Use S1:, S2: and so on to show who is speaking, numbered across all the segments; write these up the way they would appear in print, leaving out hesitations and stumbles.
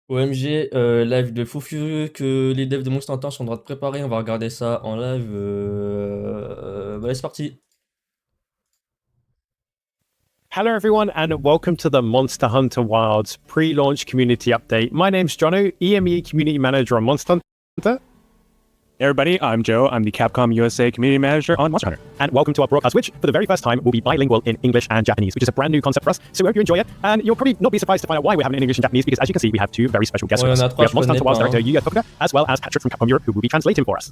S1: OMG, live de fou furieux que les devs de Monster Hunter sont en train de préparer. On va regarder ça en live. Bah, c'est parti.
S2: Hello everyone and welcome to the Monster Hunter Wilds pre-launch community update. My name's Jono, EME Community Manager on Monster Hunter. Hey everybody, I'm Joe. I'm the Capcom USA Community Manager on Monster Hunter. And welcome to our broadcast, which for the very first time will be bilingual in English and Japanese, which is a brand new concept for us. So we hope you enjoy it. And you'll probably not be surprised to find out why we're having it in English and Japanese, because as you can see, we have two very special guests with us. We have Monster Hunter Wilds director Yuya Tokuda, as well as Patrick from Capcom Europe, who will be translating for us.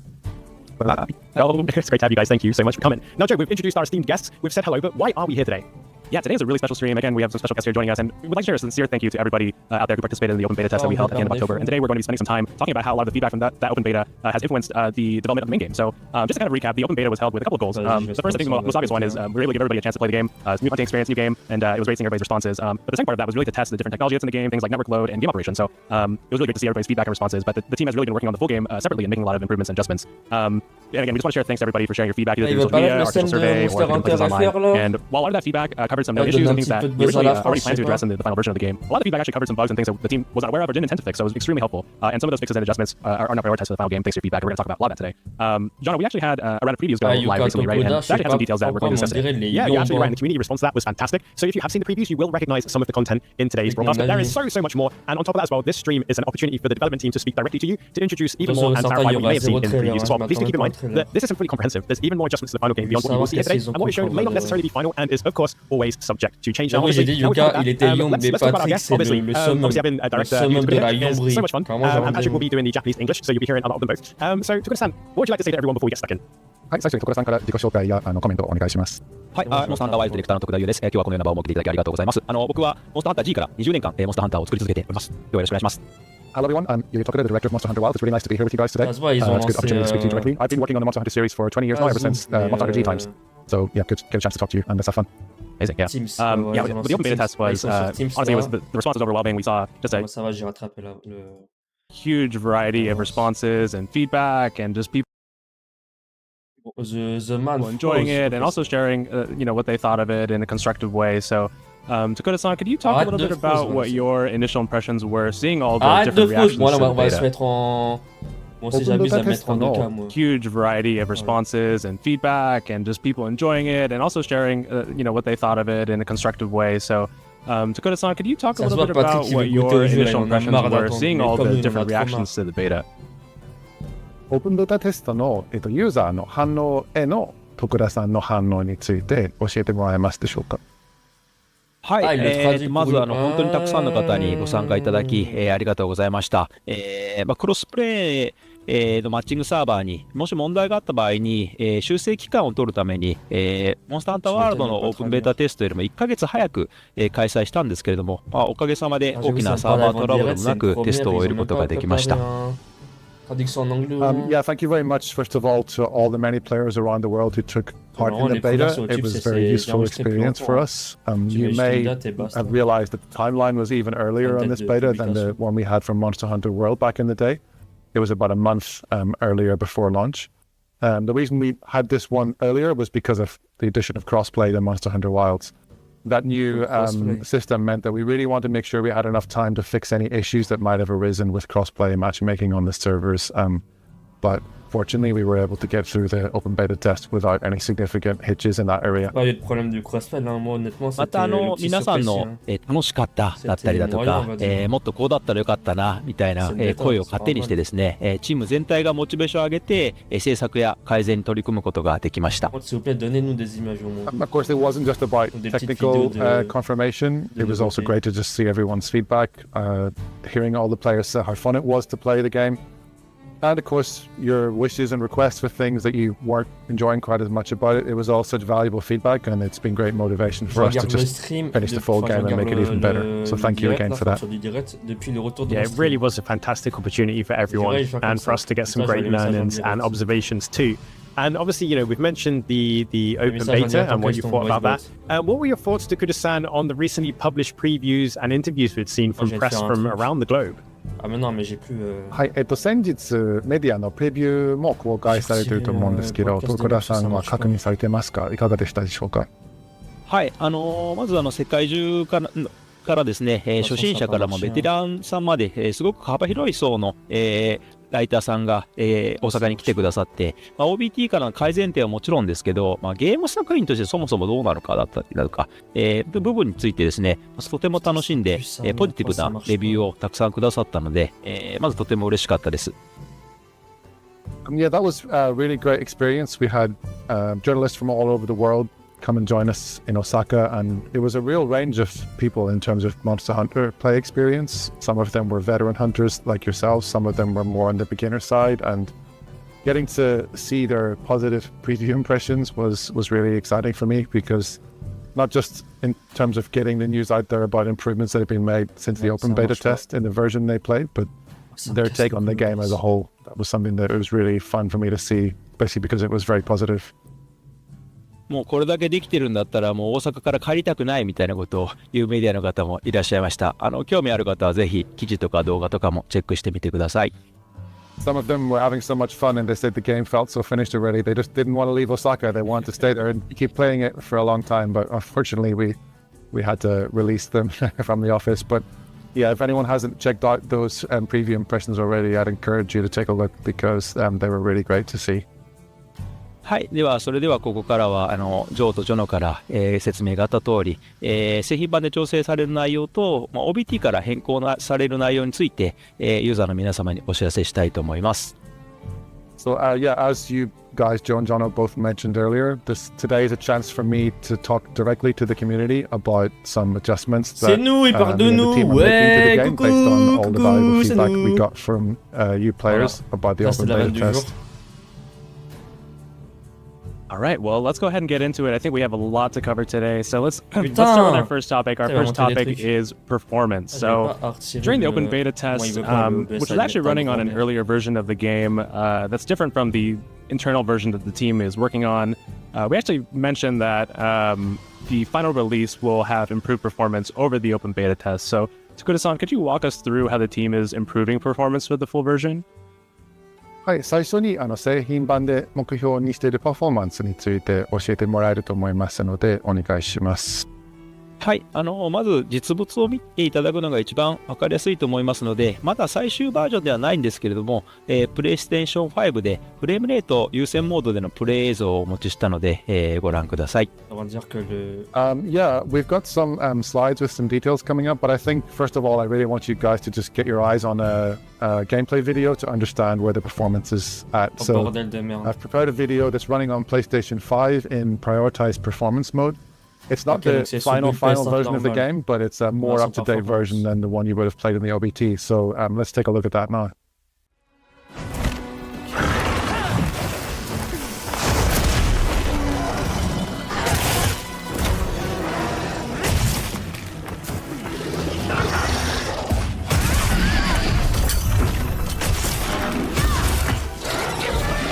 S2: Oh, it's great to have you guys. Thank you so much for coming. Now, Joe, we've introduced our esteemed guests. We've said hello, but why are we here today? Yeah, today is a really special stream. Again, we have some special guests here joining us, and we'd like to share a sincere thank you to everybody out there who participated in the open beta test that we held at the end of October. And today we're going to be spending some time talking about how a lot of the feedback from that open beta has influenced the development of the main game. So just to kind of recap, the open beta was held with a couple of goals. The first, I think the most obvious one is we were able to give everybody a chance to play the game. It's a new hunting experience, new game, and it was rating everybody's responses. But the second part of that was really to test the different technology that's in the game, things like network load and game operation. So it was really great to see everybody's feedback and responses, but the team has really been working on the full game separately and making a lot of improvements and adjustments. And again, we just want to share thanks to everybody for sharing your feedback either through social media, our social survey, or different places online. And while a lot of that feedback covered some known issues and things that we originally already planned to address in the final version of the game, a lot of the feedback actually covered some bugs and things that the team was not aware of or didn't intend to fix, so it was extremely helpful. And some of those fixes and adjustments are not prioritized for the final game thanks to your feedback, and we're going to talk about a lot of that today. John, we actually had a round of previews go live recently, right? And that actually had some details that we're going to discuss today. Yeah, you're absolutely right, and the community response to that was fantastic. So if you have seen the previews, you will recognize some of the content in today's broadcast, but there is so much more. And on top of that as well, this stream is an opportunity for the development team to speak directly to you, to introduce even more and clarify what you may have seen in the previews as well. Please do keep in mind that this isn't fully comprehensive. There's even more adjustments to the final game beyond what you will see here today, and what is shown may not necessarily be final and is, of course, always subject to change. Now,
S1: j'ai dit Yuka, il était Lyon, mais Patrick, c'est le summum de la Yombrie.
S2: So much fun. And Patrick will be doing the Japanese English, so you'll be hearing a lot of them both. So, Tokuda-san, what would you like to say to everyone before we get stuck in?
S3: はい、最初に徳田さんから自己紹介やコメントをお願いします。
S4: はい、モンスターハンターワイルドディレクターの徳田優です。今日はこのような場を設けていただきありがとうございます。僕はモンスターハンター G から20年間、モンスターハンターを作り続けております。今日はよろしくお願いします。
S3: Hello everyone, I'm Yuya Tokuda, the director of Monster Hunter Wilds. It's really nice to be here with you guys today.
S1: That's why he's
S3: it's a good opportunity to speak to you directly. I've been working on the Monster Hunter series for 20 years now, ever since Monster Hunter G times. So yeah, good, get a chance to talk to you and let's have fun.
S2: Amazing, yeah.
S1: Teams,
S2: yeah, the open beta test was, honestly, the response was overwhelming. We saw just a huge variety of responses and feedback and just people enjoying it and also sharing, what they thought of it in a constructive way. So, Tokuda-san, could you talk a little bit about what your initial impressions were, seeing all the different reactions to the beta? Huge variety of responses and feedback and just people enjoying it and also sharing, what they thought of it in a constructive way. So, Tokuda-san, could you talk a little bit about what your initial impressions were, seeing all the different reactions to the beta?
S3: オープンベータテストの、ユーザーの反応への徳田さんの反応について教えてもらえますでしょうか。
S4: はい、まず本当にたくさんの方にご参加いただき、ありがとうございました。クロスプレイのマッチングサーバーにもし問題があった場合に、修正期間を取るために、モンスターハンターワールドのオープンベータテストよりも1ヶ月早く、開催したんですけれども、おかげさまで大きなサーバートラブルもなくテストを終えることができました。
S3: Yeah, thank you very much, first of all, to all the many players around the world who took part in the beta. It was a very useful experience for us. You may have realized that the timeline was even earlier on this beta than the one we had from Monster Hunter World back in the day. It was about a month earlier before launch. The reason we had this one earlier was because of the addition of crossplay to Monster Hunter Wilds. That new system meant that we really wanted to make sure we had enough time to fix any issues that might have arisen with crossplay matchmaking on the servers. But fortunately, we were able to get through the open beta test without any significant hitches in that area.
S4: また皆さんの楽しかっただったりだとか、もっとこうだったらよかったなみたいな声を糧にしてですね、チーム全体がモチベーションを上げて制作や改善に取り組むことができました。
S3: Of course, it wasn't just about technical confirmation. It was also great to just see everyone's feedback, hearing all the players say how fun it was to play the game. And of course, your wishes and requests for things that you weren't enjoying quite as much about it. It was all such valuable feedback, and it's been great motivation for us to just finish the full game and make it even better. So thank you again for that.
S2: Yeah, it really was a fantastic opportunity for everyone and for us to get some great learnings and observations too. And obviously, we've mentioned the open beta and what you thought about that. What were your thoughts, Tokuda-san, on the recently published previews and interviews we've seen from press from around the globe?
S3: はい、先日メディアのプレビューも公開されていると思うんですけど、徳田さんは確認されてますか？いかがでしたでしょうか？
S4: はい、まず世界中からからですね、初心者からもベテランさんまで、すごく幅広い層の、ライターさんが、大阪に来てくださって、OBT からの改善点はもちろんですけど、ゲーム作品としてそもそもどうなのかだったりだとか、部分についてですね、とても楽しんで、ポジティブなレビューをたくさんくださったので、まずとても嬉しかったです。
S3: Yeah, that was a really great experience. We had journalists from all over the world come and join us in Osaka, and it was a real range of people in terms of Monster Hunter play experience. Some of them were veteran hunters like yourselves, some of them were more on the beginner side, and getting to see their positive preview impressions was really exciting for me, because not just in terms of getting the news out there about improvements that have been made since the open beta test in the version they played, but their take on the game as a whole. That was something that was really fun for me to see, basically because it was very positive.
S4: もうこれだけできてるんだったらもう大阪から帰りたくないみたいなことを言うメディアの方もいらっしゃいました。興味ある方はぜひ記事とか動画とかもチェックしてみてください。
S3: Some of them were having so much fun and they said the game felt so finished already. They just didn't want to leave Osaka. They wanted to stay there and keep playing it for a long time. But unfortunately, we had to release them from the office. But yeah, if anyone hasn't checked out those preview impressions already, I'd encourage you to take a look, because they were really great to see.
S4: はい。では、それではここからは、ジョーとジョノから、説明があった通り、製品版で調整される内容と、OBT から変更される内容について、ユーザーの皆様にお知らせしたいと思います。
S3: So, yeah, as you guys, Joe and Jono, both mentioned earlier, today is a chance for me to talk directly to the community about some adjustments that
S1: nous,
S3: the team are making to the game based on all the valuable feedback we got from you players about the open beta test.
S2: All right, well, let's go ahead and get into it. I think we have a lot to cover today. So let's start with our first topic. Our first topic is performance. So during the open beta test, which is actually running on an earlier version of the game that's different from the internal version that the team is working on, we actually mentioned that the final release will have improved performance over the open beta test. So Tokuda-san, could you walk us through how the team is improving performance for the full version?
S3: はい、最初に製品版で目標にしているパフォーマンスについて教えてもらえると思いますのでお願いします。
S4: はい、まず実物を見ていただくのが一番分かりやすいと思いますので、まだ最終バージョンではないんですけれども、プレイステーション5でフレームレート優先モードでのプレイ映像をお持ちしたので、ご覧ください。
S3: Yeah, we've got some slides with some details coming up, but I think first of all, I really want you guys to just get your eyes on a gameplay video to understand where the performance is at. So I've prepared a video that's running on PlayStation 5 in prioritized performance mode. It's not the final version of the game, but it's a more up-to-date version than the one you would have played in the OBT. So let's take a look at that now.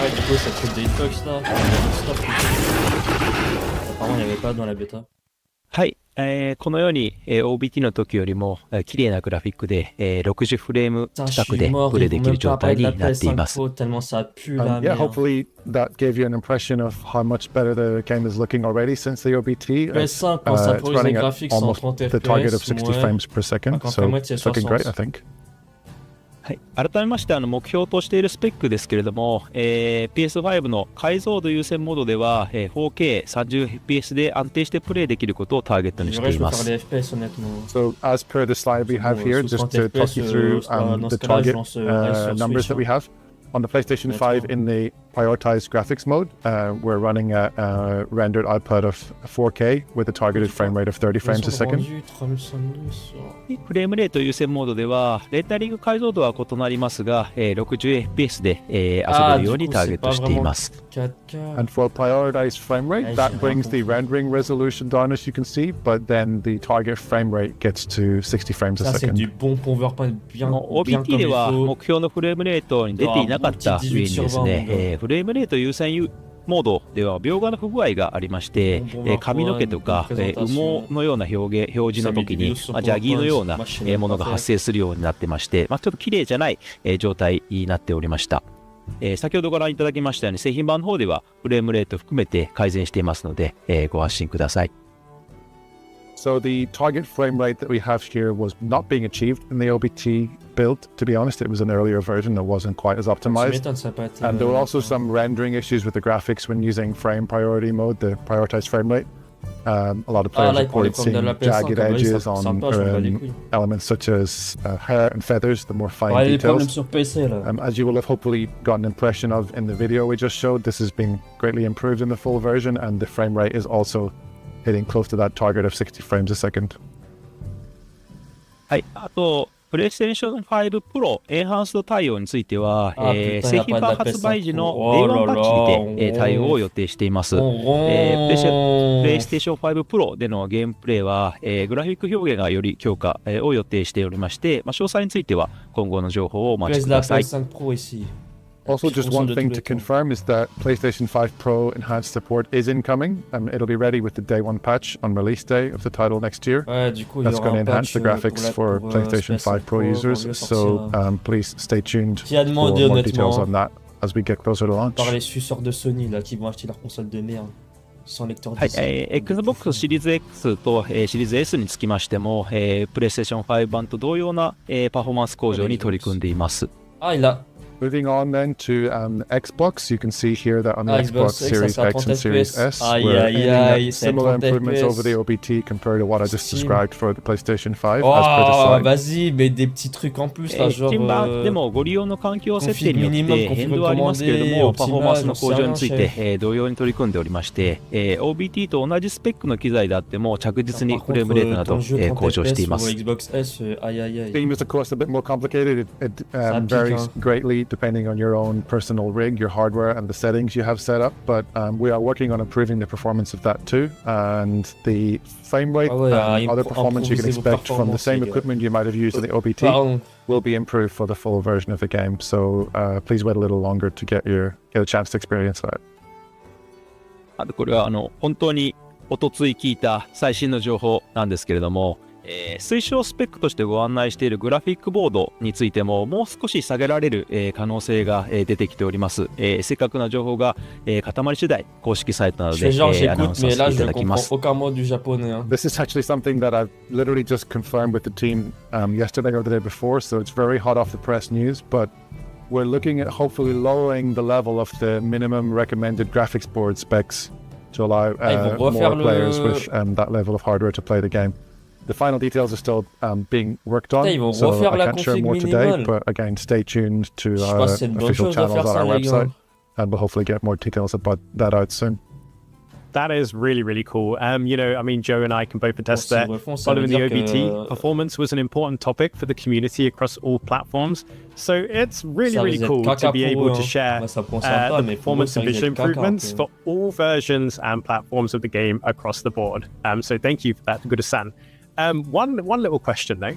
S1: Ouais, du coup, ça trouve des hitbox là. Apparemment, il n'y avait pas dans la bêta.
S4: はい、このように、OBT の時よりも、綺麗なグラフィックで、60フレーム近くでプレイできる状態になっています。
S3: Yeah, hopefully that gave you an impression of how much better the game is looking already since the OBT. It's running at almost the target of 60 frames per second, so it's looking great, I think.
S4: はい、改めまして目標としているスペックですけれども、PS5 の解像度優先モードでは、4K30fps で安定してプレイできることをターゲットにしています。
S3: So as per the slide we have here, just to talk you through the target numbers that we have. On the PlayStation 5 in the prioritized graphics mode, we're running a rendered output of 4K with a targeted frame rate of 30 frames a second.
S4: フレームレート優先モードではレンダリング解像度は異なりますが、60fps で、遊べるようにターゲットしています。
S3: And for prioritized frame rate, that brings the rendering resolution down as you can see, but then the target frame rate gets to 60 frames a second.
S4: OBT では目標のフレームレートに出ていなかった上にですね、フレームレート優先モードでは描画の不具合がありまして、髪の毛とか、羽毛のような表示の時に、ジャギーのようなものが発生するようになってまして、ちょっと綺麗じゃない状態になっておりました。先ほどご覧いただきましたように製品版の方ではフレームレート含めて改善していますので、ご安心ください。
S3: So the target frame rate that we have here was not being achieved in the OBT build. To be honest, it was an earlier version that wasn't quite as optimized. And there were also some rendering issues with the graphics when using frame priority mode, the prioritized frame rate. A lot of players reported seeing jagged edges on elements such as hair and feathers, the more fine details. As you will have hopefully got an impression of in the video we just showed, this has been greatly improved in the full version, and the frame rate is also hitting close to that target of 60 frames a second.
S4: はい、あと、PlayStation 5 Pro エンハンスド対応については、製品版発売時の Day1 パッチにて、対応を予定しています。PlayStation 5 Pro でのゲームプレイは、グラフィック表現がより強化、を予定しておりまして、詳細については今後の情報をお待ちください。
S3: Also, just one thing to confirm is that PlayStation 5 Pro enhanced support is incoming, and it'll be ready with the Day 1 patch on release day of the title next year. That's going to enhance the graphics for PlayStation 5 Pro users, so please stay tuned for more details on that as we get closer to launch.
S1: Par les suceurs de Sony là qui vont acheter leur console de merde. Sans lecteur disque.
S4: Xbox シリーズ X と、シリーズ S につきましても、PlayStation 5版と同様な、パフォーマンス向上に取り組んでいます。
S3: Moving on then to Xbox, you can see here that on the Xbox Series X and Series S, we're aiming at similar improvements over the OBT compared to what I just described for the PlayStation 5 as per the slide.
S1: Vas-y, mais des petits trucs en plus là, genre
S4: でもご利用の環境設定によって変動はありますけれども、パフォーマンスの向上について、同様に取り組んでおりまして、OBT と同じスペックの機材であっても着実にフレームレートなど、向上しています。
S1: Xbox S,
S3: Steam is of course a bit more complicated. It varies greatly depending on your own personal rig, your hardware, and the settings you have set up. But we are working on improving the performance of that too. And the frame rate and other performance you can expect from the same equipment you might have used in the OBT will be improved for the full version of the game. So please wait a little longer to get a chance to experience that.
S4: あとこれは本当におとつい聞いた最新の情報なんですけれども、推奨スペックとしてご案内しているグラフィックボードについてももう少し下げられる、可能性が、出てきております。正確な情報が、固まり次第公式サイトなどで、アナウンスさせていただきます。
S3: This is actually something that I've literally just confirmed with the team yesterday or the day before, so it's very hot off the press news, but we're looking at hopefully lowering the level of the minimum recommended graphics board specs to allow more players with that level of hardware to play the game. The final details are still being worked on, so I can't share more today, but again, stay tuned to our official channels on our website, and we'll hopefully get more details about that out soon.
S2: That is really, really cool. You know, I mean, Joe and I can both attest that following the OBT, performance was an important topic for the community across all platforms. So it's really, really cool to be able to share the performance and visual improvements for all versions and platforms of the game across the board. So thank you for that, Tokuda-san. One little question though,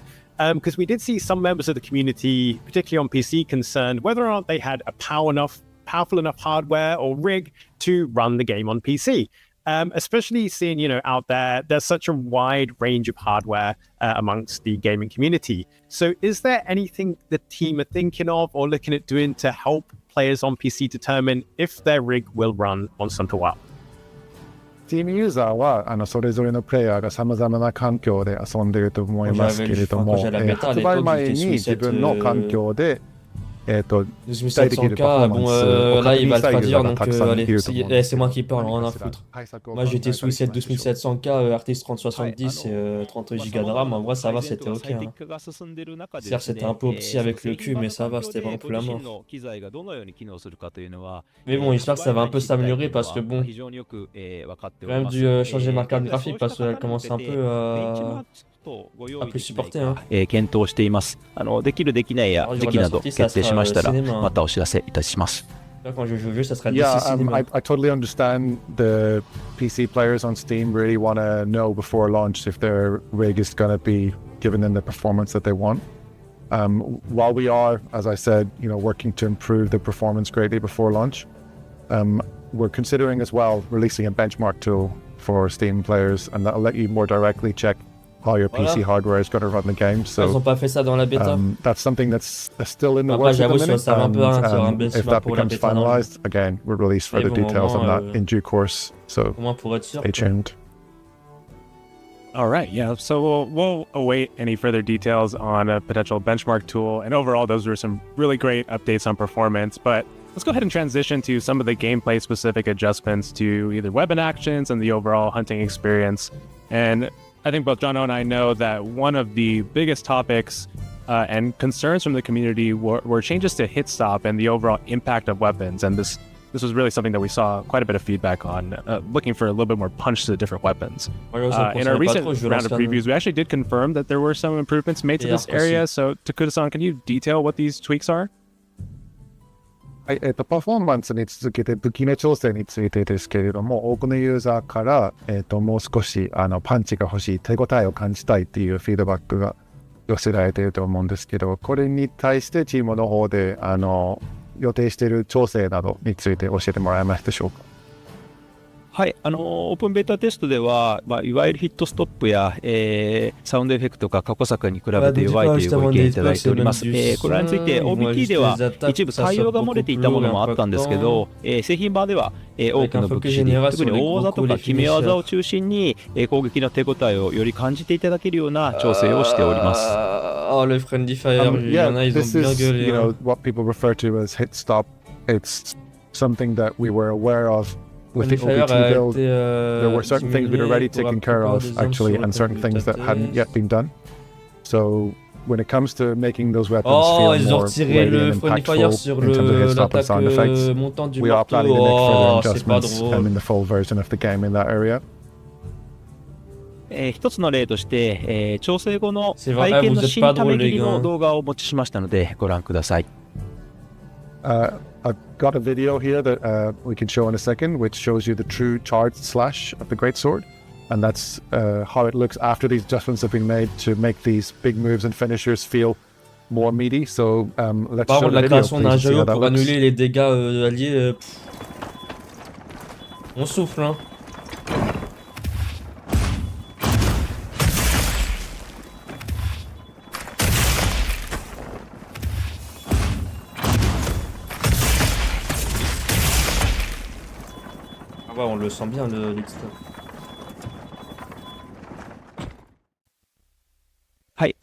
S2: because we did see some members of the community, particularly on PC, concerned whether or not they had a powerful enough hardware or rig to run the game on PC. Especially seeing, you know, out there's such a wide range of hardware amongst the gaming community. So is there anything the team are thinking of or looking at doing to help players on PC determine if their rig will run on Hunter Wild?
S3: Steam ユーザーはそれぞれのプレイヤーがさまざまな環境で遊んでいると思いますけれども、発売前に自分の環境で期待できるパフォーマンスを確認したいユーザーがたくさんいると思うんです。
S1: C'est moi qui parle, rien à foutre. Moi j'étais sous 12700K, RTX 3070 et 30 Go de RAM, en vrai ça va, c'était ok. Certes c'était un peu petit avec le cul, mais ça va, c'était vraiment plus la mort. Mais bon, j'espère que ça va un peu s'améliorer parce que bon, j'ai quand même dû changer ma carte graphique parce qu'elle commence un peu à plus supporter.
S4: 検討しています。できるできないや時期など決定しましたらまたお知らせいたします。
S1: Quand je joue au jeu, ça sera
S3: Yeah, I totally understand the PC players on Steam really want to know before launch if their rig is going to be giving them the performance that they want. While we are, as I said, you know, working to improve the performance greatly before launch, we're considering as well releasing a benchmark tool for Steam players, and that'll let you more directly check how your PC hardware is going to run the game. So
S1: ils ont pas fait ça dans la bêta.
S3: That's something that's still in the works at the minute. And if that becomes finalized, again, we'll release further details on that in due course. So stay tuned.
S2: All right, yeah. So we'll await any further details on a potential benchmark tool. And overall, those were some really great updates on performance. But let's go ahead and transition to some of the gameplay-specific adjustments to either weapon actions and the overall hunting experience. And I think both Jono and I know that one of the biggest topics and concerns from the community were changes to hit stop and the overall impact of weapons. And this was really something that we saw quite a bit of feedback on, looking for a little bit more punch to the different weepons. In our recent round of previews, we actually did confirm that there were some improvements made to this area. So, Tokuda-san, can you detail what these tweaks are?
S3: はい、パフォーマンスに続けて武器目調整についてですけれども、多くのユーザーから、もう少しパンチが欲しい、手応えを感じたいっていうフィードバックが寄せられていると思うんですけど、これに対してチームの方で予定している調整などについて教えてもらえますでしょうか。
S4: はい、オープンベータテストでは、いわゆるヒットストップや、サウンドエフェクトが過去作に比べて弱いというご意見いただいております。これについて OBT では一部対応が漏れていたものもあったんですけど、製品版では、多くの武器種類、特に大技とか決め技を中心に、攻撃の手応えをより感じていただけるような調整をしております。
S1: Le friendly fire,
S3: this is, you know, what people refer to as hit stop. It's something that we were aware of. With the OBT build, there were certain things we'd already taken care of, actually, and certain things that hadn't yet been done. So, when it comes to making those weapons feel more weighty and impactful in terms of hit stop and sound effects, we are planning to make further adjustments in the full version of the game in that area.
S4: 一つの例として、調整後の体験の新ため切りの動画をお持ちしましたのでご覧ください。
S3: I've got a video here that we can show in a second, which shows you the true charged slash of the greatsword, and that's how it looks after these adjustments have been made to make these big moves and finishers feel more meaty. So let's show the video, please, see how that
S1: pour
S3: looks.
S1: annuler les dégâts alliés. On souffle, hein. Ouais, on le sent bien l'extra.
S4: はい、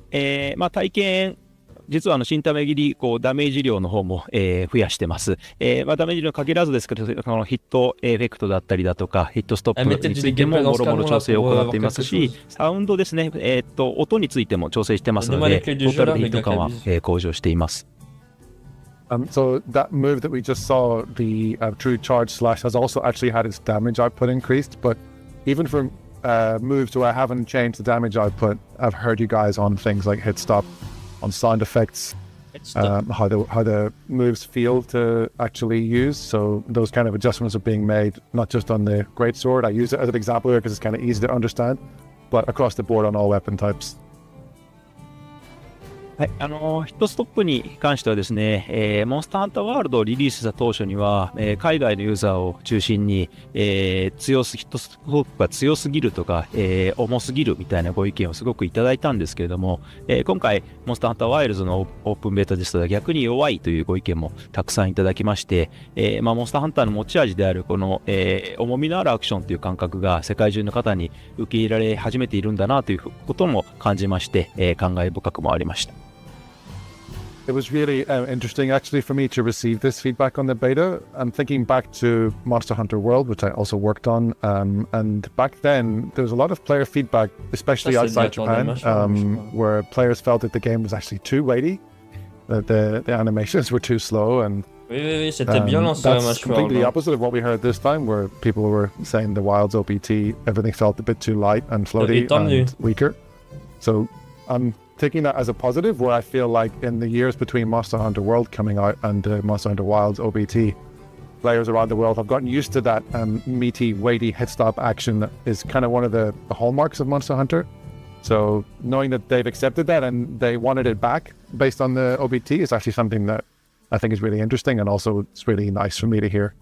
S4: 体験実は新ため切りダメージ量の方も、増やしてます。ダメージ量に限らずですけど、このヒットエフェクトだったりだとかヒットストップについてももろもろ調整を行っていますし、サウンドですね、音についても調整してますので、トータルでヒット感は、向上しています。
S3: So that move that we just saw, the true charge slash, has also actually had its damage output increased. But even for moves where I haven't changed the damage output, I've heard you guys on things like hit stop, on sound effects, how the moves feel to actually use. So those kind of adjustments are being made, not just on the greatsword. I use it as an example here because it's kind of easy to understand, but across the board on all weapon types.
S4: はい、ヒットストップに関してはですね、モンスターハンターワールドをリリースした当初には、海外のユーザーを中心に、ヒットストップが強すぎるとか、重すぎるみたいなご意見をすごくいただいたんですけれども、今回モンスターハンターワイルズのオープンベータですと逆に弱いというご意見もたくさんいただきまして、モンスターハンターの持ち味であるこの、重みのあるアクションという感覚が世界中の方に受け入れられ始めているんだなということも感じまして、感慨深くもありました。
S3: It was really interesting actually for me to receive this feedback on the beta. I'm thinking back to Monster Hunter World, which I also worked on, and back then there was a lot of player feedback, especially outside Japan, where players felt that the game was actually too weighty, that the animations were too slow, and
S1: Oui, c'était bien lancé,
S3: that's completely the opposite of what we heard this time, where people were saying the Wilds OPT, everything felt a bit too light and floaty and weaker. So I'm taking that as a positive, where I feel like in the years between Monster Hunter World coming out and Monster Hunter Wilds OBT, players around the world have gotten used to that meaty, weighty hit stop action that is kind of one of the hallmarks of Monster Hunter. So knowing that they've accepted that and they wanted it back based on the OBT is actually something that I think is really interesting, and also it's really nice for me to hear.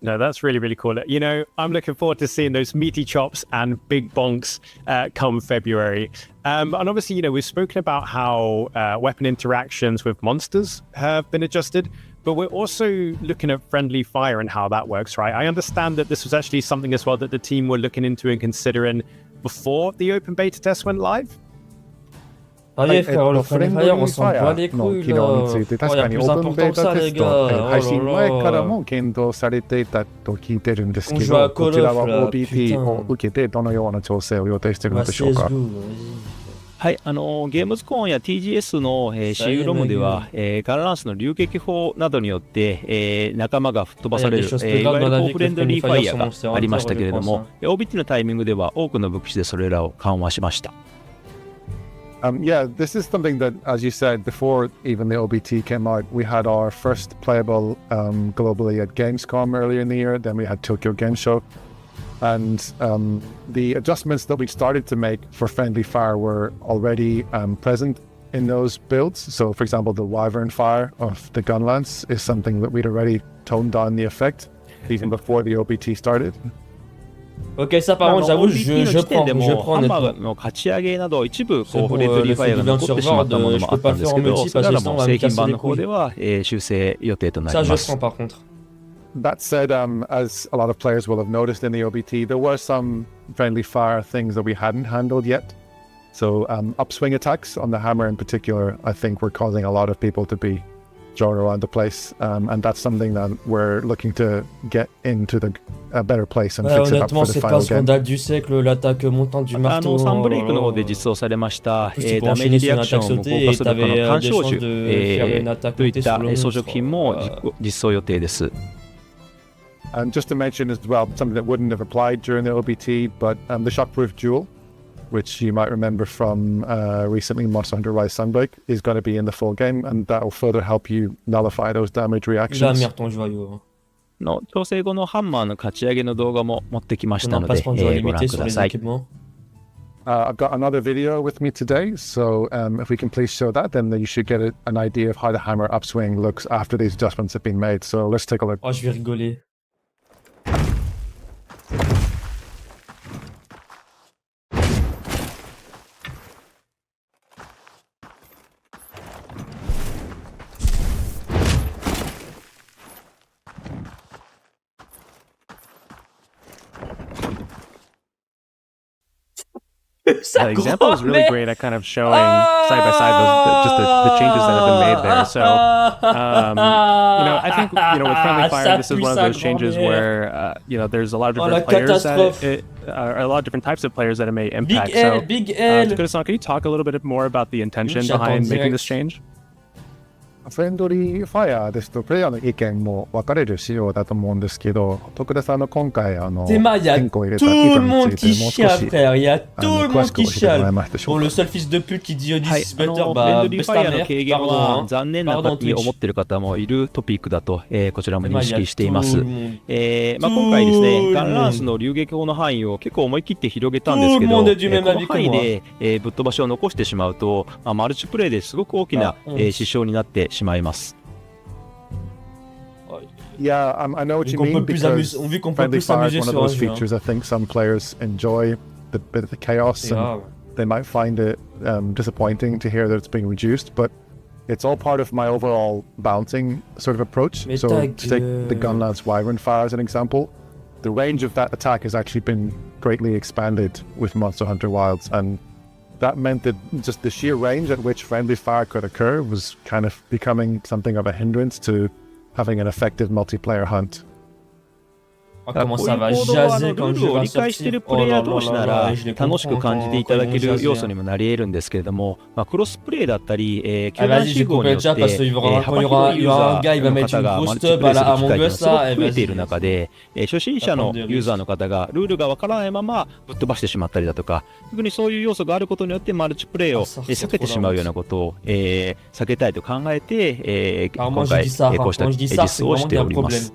S2: No, that's really, really cool. You know, I'm looking forward to seeing those meaty chops and big bonks come February. And obviously, you know, we've spoken about how weapon interactions with monsters have been adjusted, but we're also looking at friendly fire and how that works, right? I understand that this was actually something as well that the team were looking into and considering before the open beta test went live?
S1: frère, le Friendly Fire, on s'en bat les couilles là. Oh, y a plus important que ça, les gars. Oh là là. On joue à Call of là, putain. Bah, CSGO, vas-y.
S4: はい、ゲームズコーンや TGS の、CU ロムでは、ガンランスの流撃砲などによって、仲間が吹っ飛ばされる、いわゆるフレンドリーファイヤーがありましたけれども、OBT のタイミングでは多くの武器でそれらを緩和しました。
S3: Yeah, this is something that, as you said, before even the OBT came out, we had our first playable globally at Gamescom earlier in the year, then we had Tokyo Game Show. And the adjustments that we started to make for friendly fire were already present in those builds. So, for example, the Wyvern fire of the gun lance is something that we'd already toned down the effect even before the OBT started.
S1: Ok, ça par contre, j'avoue, je prends
S4: honnêtement. C'est pour le fait qu'il vient de survivre, je peux pas le faire en multi parce que sinon on va me casser les couilles. Ça, je prends par contre.
S3: That said, as a lot of players will have noticed in the OBT, there were some friendly fire things that we hadn't handled yet. So upswing attacks on the hammer in particular, I think were causing a lot of people to be drawn around the place. And that's something that we're looking to get into a better place and fix it up for the final game. Honnêtement,
S1: c'est pas scandale du siècle, l'attaque montante du marteau.
S4: サンブレイクの方で実装されました、ダメージリアクションを効果するこの干渉銃といった装飾品も実装予定です。
S3: And just to mention as well, something that wouldn't have applied during the OBT, but the shockproof jewel, which you might remember from recently Monster Hunter Rise Sunbreak, is going to be in the full game, and that will further help you nullify those damage reactions.
S4: の調整後のハンマーの勝ち上げの動画も持ってきましたので、ご覧ください。
S3: I've got another video with me today, so if we can please show that, then you should get an idea of how the hammer upswing looks after these adjustments have been made. So let's take a look.
S1: Oh, je vais rigoler.
S2: The example is really great at kind of showing side by side the changes that have been made there. So, I think, with friendly fire, this is one of those changes where, there's a lot of different players a lot of different types of players that it may impact.
S1: Big L.
S2: Tokuda-san, can you talk a little bit more about the intention behind making this change?
S3: フレンドリーファイアですとプレイヤーの意見も分かれる仕様だと思うんですけど、徳田さんの今回変更を入れた意図についてもう少し詳しく教えてもらえましたでしょうか。
S1: Le seul fils de pute qui dit Odyssey better,
S4: フレンドリーファイアの軽減は残念な方に思っている方もいるトピックだと、こちらも認識しています。今回ですね、ガンランスの流撃砲の範囲を結構思い切って広げたんですけど、この範囲でぶっ飛ばしを残してしまうと、マルチプレイですごく大きな支障になってしまいます。
S3: Yeah, I know what you mean because friendly fire is one of those features I think some players enjoy, the bit of the chaos, and they might find it disappointing to hear that it's being reduced, but it's all part of my overall balancing sort of approach. So to take the Gunlance Wyvern fire as an example, the range of that attack has actually been greatly expanded with Monster Hunter Wilds, and that meant that just the sheer range at which friendly fire could occur was kind of becoming something of a hindrance to having an effective multiplayer hunt.
S4: こういう行動はルールを理解しているプレイヤー同士なら楽しく感じていただける要素にもなり得るんですけれども、クロスプレイだったり、球団集合によって幅広いユーザーの方がマルチプレイする機会がすごく増えている中で、初心者のユーザーの方がルールがわからないままぶっ飛ばしてしまったりだとか、特にそういう要素があることによってマルチプレイを避けてしまうようなことを避けたいと考えて、今回こうした実装をしております。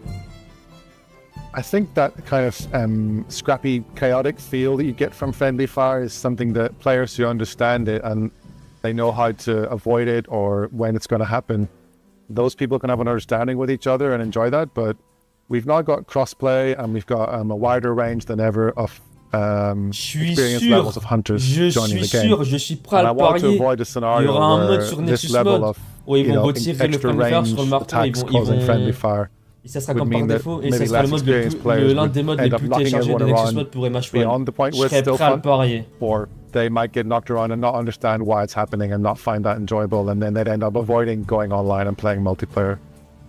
S3: I think that kind of scrappy, chaotic feel that you get from friendly fire is something that players who understand it and they know how to avoid it or when it's going to happen, those people can have an understanding with each other and enjoy that. But we've now got crossplay and we've got a wider range than ever of experience levels of hunters joining the game.
S1: Je suis prêt à
S3: and I
S1: le
S3: want to
S1: parier.
S3: avoid a scenario where this level of
S1: où ils vont retirer le
S3: extra
S1: friendly fire
S3: range
S1: sur le marteau,
S3: attacks causing friendly fire
S1: ça sera
S3: would
S1: comme par
S3: mean that
S1: défaut, et ça
S3: maybe
S1: sera
S3: less experienced players
S1: l'un
S3: would
S1: des modes les
S3: end up
S1: plus
S3: knocking
S1: téléchargés
S3: everyone
S1: de Nexus
S3: around
S1: Mode pour Match
S3: beyond the point
S1: Je
S3: where it's
S1: serais
S3: still
S1: prêt à le
S3: fun.
S1: parier.
S3: Or they might get knocked around and not understand why it's happening and not find that enjoyable, and then they'd end up avoiding going online and playing multiplayer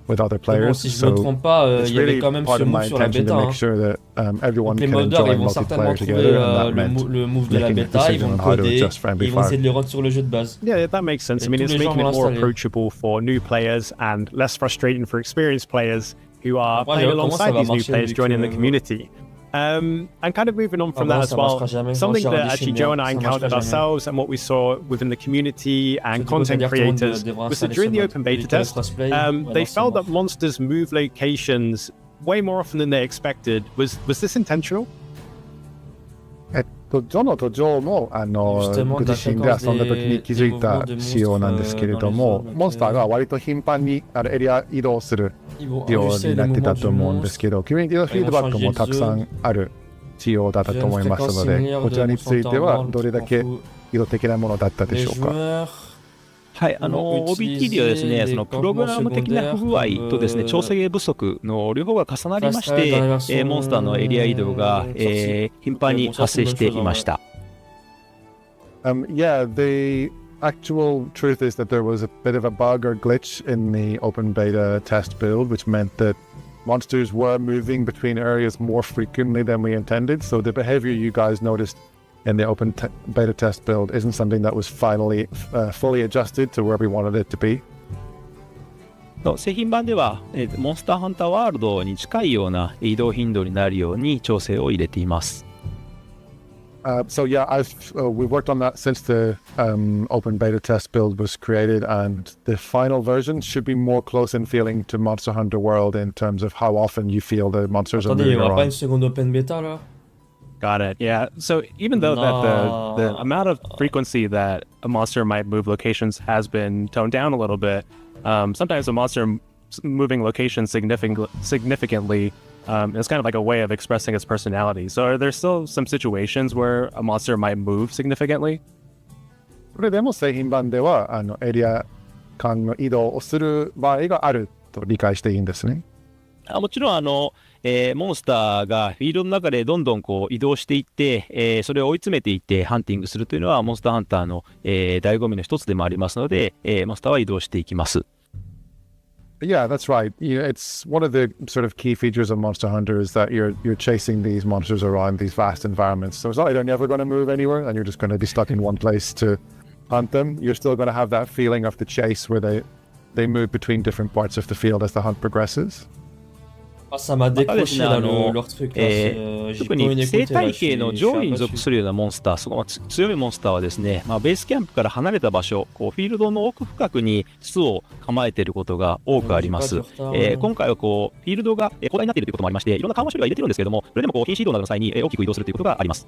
S3: with other players.
S1: Bon, si je me trompe pas,
S3: it's
S1: il y avait
S3: really
S1: quand même
S3: part
S1: ce
S3: of my
S1: move sur la
S3: intention
S1: bêta.
S3: to make
S1: Hein.
S3: sure that everyone
S1: Donc les
S3: can
S1: modeurs,
S3: enjoy
S1: ils vont certainement
S3: multiplayer
S1: trouver
S3: together, and that meant
S1: le move de la
S3: making a
S1: bêta, ils
S3: decision
S1: vont
S3: on
S1: le
S3: how to
S1: coder,
S3: adjust
S1: et
S3: friendly
S1: ils vont
S3: fire.
S1: essayer de le rendre sur le jeu de base.
S2: Yeah, that makes sense.
S1: Et
S2: I mean,
S1: tous
S2: it's
S1: les gens
S2: making it
S1: vont
S2: more
S1: l'installer.
S2: approachable for new players and less frustrating for experienced players who are
S1: Ouais,
S2: playing
S1: comment ça
S2: alongside
S1: va
S2: these new
S1: marcher
S2: players
S1: vu
S2: joining
S1: que-
S2: the community. And kind of moving on from
S1: bon,
S2: that as
S1: ça
S2: well,
S1: marchera jamais.
S2: something
S1: Moi,
S2: that
S1: sur
S2: actually
S1: Rediffusion,
S2: Joe and I
S1: ça
S2: encountered
S1: marchera jamais.
S2: ourselves and what we saw within the community and
S1: Du coup,
S2: content
S1: c'est-à-dire que tout le monde
S2: creators
S1: devra
S2: was that
S1: installer
S2: during
S1: ce
S2: the
S1: mode.
S2: open
S1: Vu
S2: beta
S1: qu'il y a le
S2: test,
S1: crossplay,
S2: they
S1: alors c'est
S2: felt
S1: mort.
S2: that monsters move locations way more often than they expected. Was this intentional?
S3: ジョノとジョーも
S1: Justement,
S3: ご自身で遊んだ時に気づいた仕様なんですけれども、モンスターが割と頻繁にエリア移動する
S1: Ils vont
S3: よう
S1: ajuster
S3: に
S1: les
S3: なってた
S1: mouvements
S3: と
S1: du
S3: 思うんですけ
S1: monstre.
S3: ど、コミュニティのフィードバックもたくさんある仕様だったと思いますので、こちらについてはどれだけ意図的なものだったで
S1: Les
S3: しょうか。
S1: joueurs
S4: はい、OBT ではですね、そのプログラム的な不具合とですね、調整不足の両方が重なりまして、モンスターのエリア移動が、頻繁に発生していました。
S3: Yeah, the actual truth is that there was a bit of a bug or glitch in the open beta test build, which meant that monsters were moving between areas more frequently than we intended. So the behavior you guys noticed in the open beta test build isn't something that was finally fully adjusted to where we wanted it to be.
S4: 製品版では、モンスターハンターワールドに近いような移動頻度になるように調整を入れています。
S3: So yeah, we've worked on that since the open beta test build was created, and the final version should be more close in feeling to Monster Hunter World in terms of how often you feel the monsters are
S1: Attendez, il
S3: moving
S1: n'y aura pas une
S3: around.
S1: seconde open bêta là?
S2: Got it. Yeah. So even though that the amount of frequency that a monster might move locations has been toned down a little bit, sometimes a monster moving locations significantly is kind of like a way of expressing its personality. So are there still some situations where a monster might move significantly?
S3: それでも製品版ではエリア間の移動をする場合があると理解していいんですね。
S4: もちろんモンスターがフィールドの中でどんどんこう移動していって、それを追い詰めていってハンティングするというのはモンスターハンターの、醍醐味の一つでもありますので、モンスターは移動していきます。
S3: Yeah, that's right. It's one of the sort of key features of Monster Hunter is that you're chasing these monsters around these vast environments. So it's not like they're never going to move anywhere and you're just going to be stuck in one place to hunt them. You're still going to have that feeling of the chase where they move between different parts of the field as the hunt progresses.
S1: Ah, ça m'a décroché là, leur truc là. J'ai
S4: 特
S1: pas
S4: に
S1: une
S4: 生
S1: écoutée là,
S4: 態
S1: je
S4: 系の
S1: suis
S4: 上位に
S1: abattu.
S4: 属するようなモンスター、その強いモンスターはですね、ベースキャンプから離れた場所、フィールドの奥深くに巣を構えていることが多くあります。今回はフィールドが広大になっているということもありまして、いろんな緩和処理は入れてるんですけれども、それでも品種移動などの際に大きく移動するということがあります。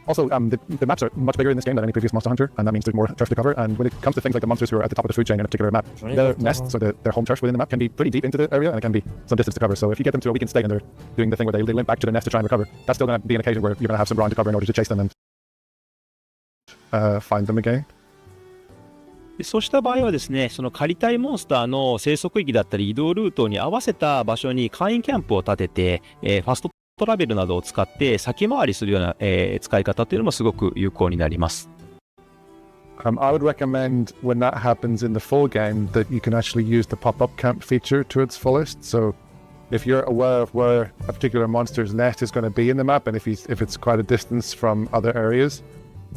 S3: Also, the maps are much bigger in this game than any previous Monster Hunter, and that means there's more turf to cover. And when it comes to things like the monsters who are at the top of the food chain in a particular map, their nests, so their home turf within the map, can be pretty deep into the area, and it can be some distance to cover. So if you get them to a weakened state and they're doing the thing where they limp back to the nest to try and recover, that's still going to be an occasion where you're going to have some ground to cover in order to chase them and find them again.
S4: そうした場合はですね、その狩りたいモンスターの生息域だったり移動ルートに合わせた場所に簡易キャンプを立てて、ファストトラベルなどを使って先回りするような、使い方というのもすごく有効になります。
S3: I would recommend when that happens in the full game that you can actually use the pop-up camp feature to its fullest. So if you're aware of where a particular monster's nest is going to be in the map, and if it's quite a distance from other areas,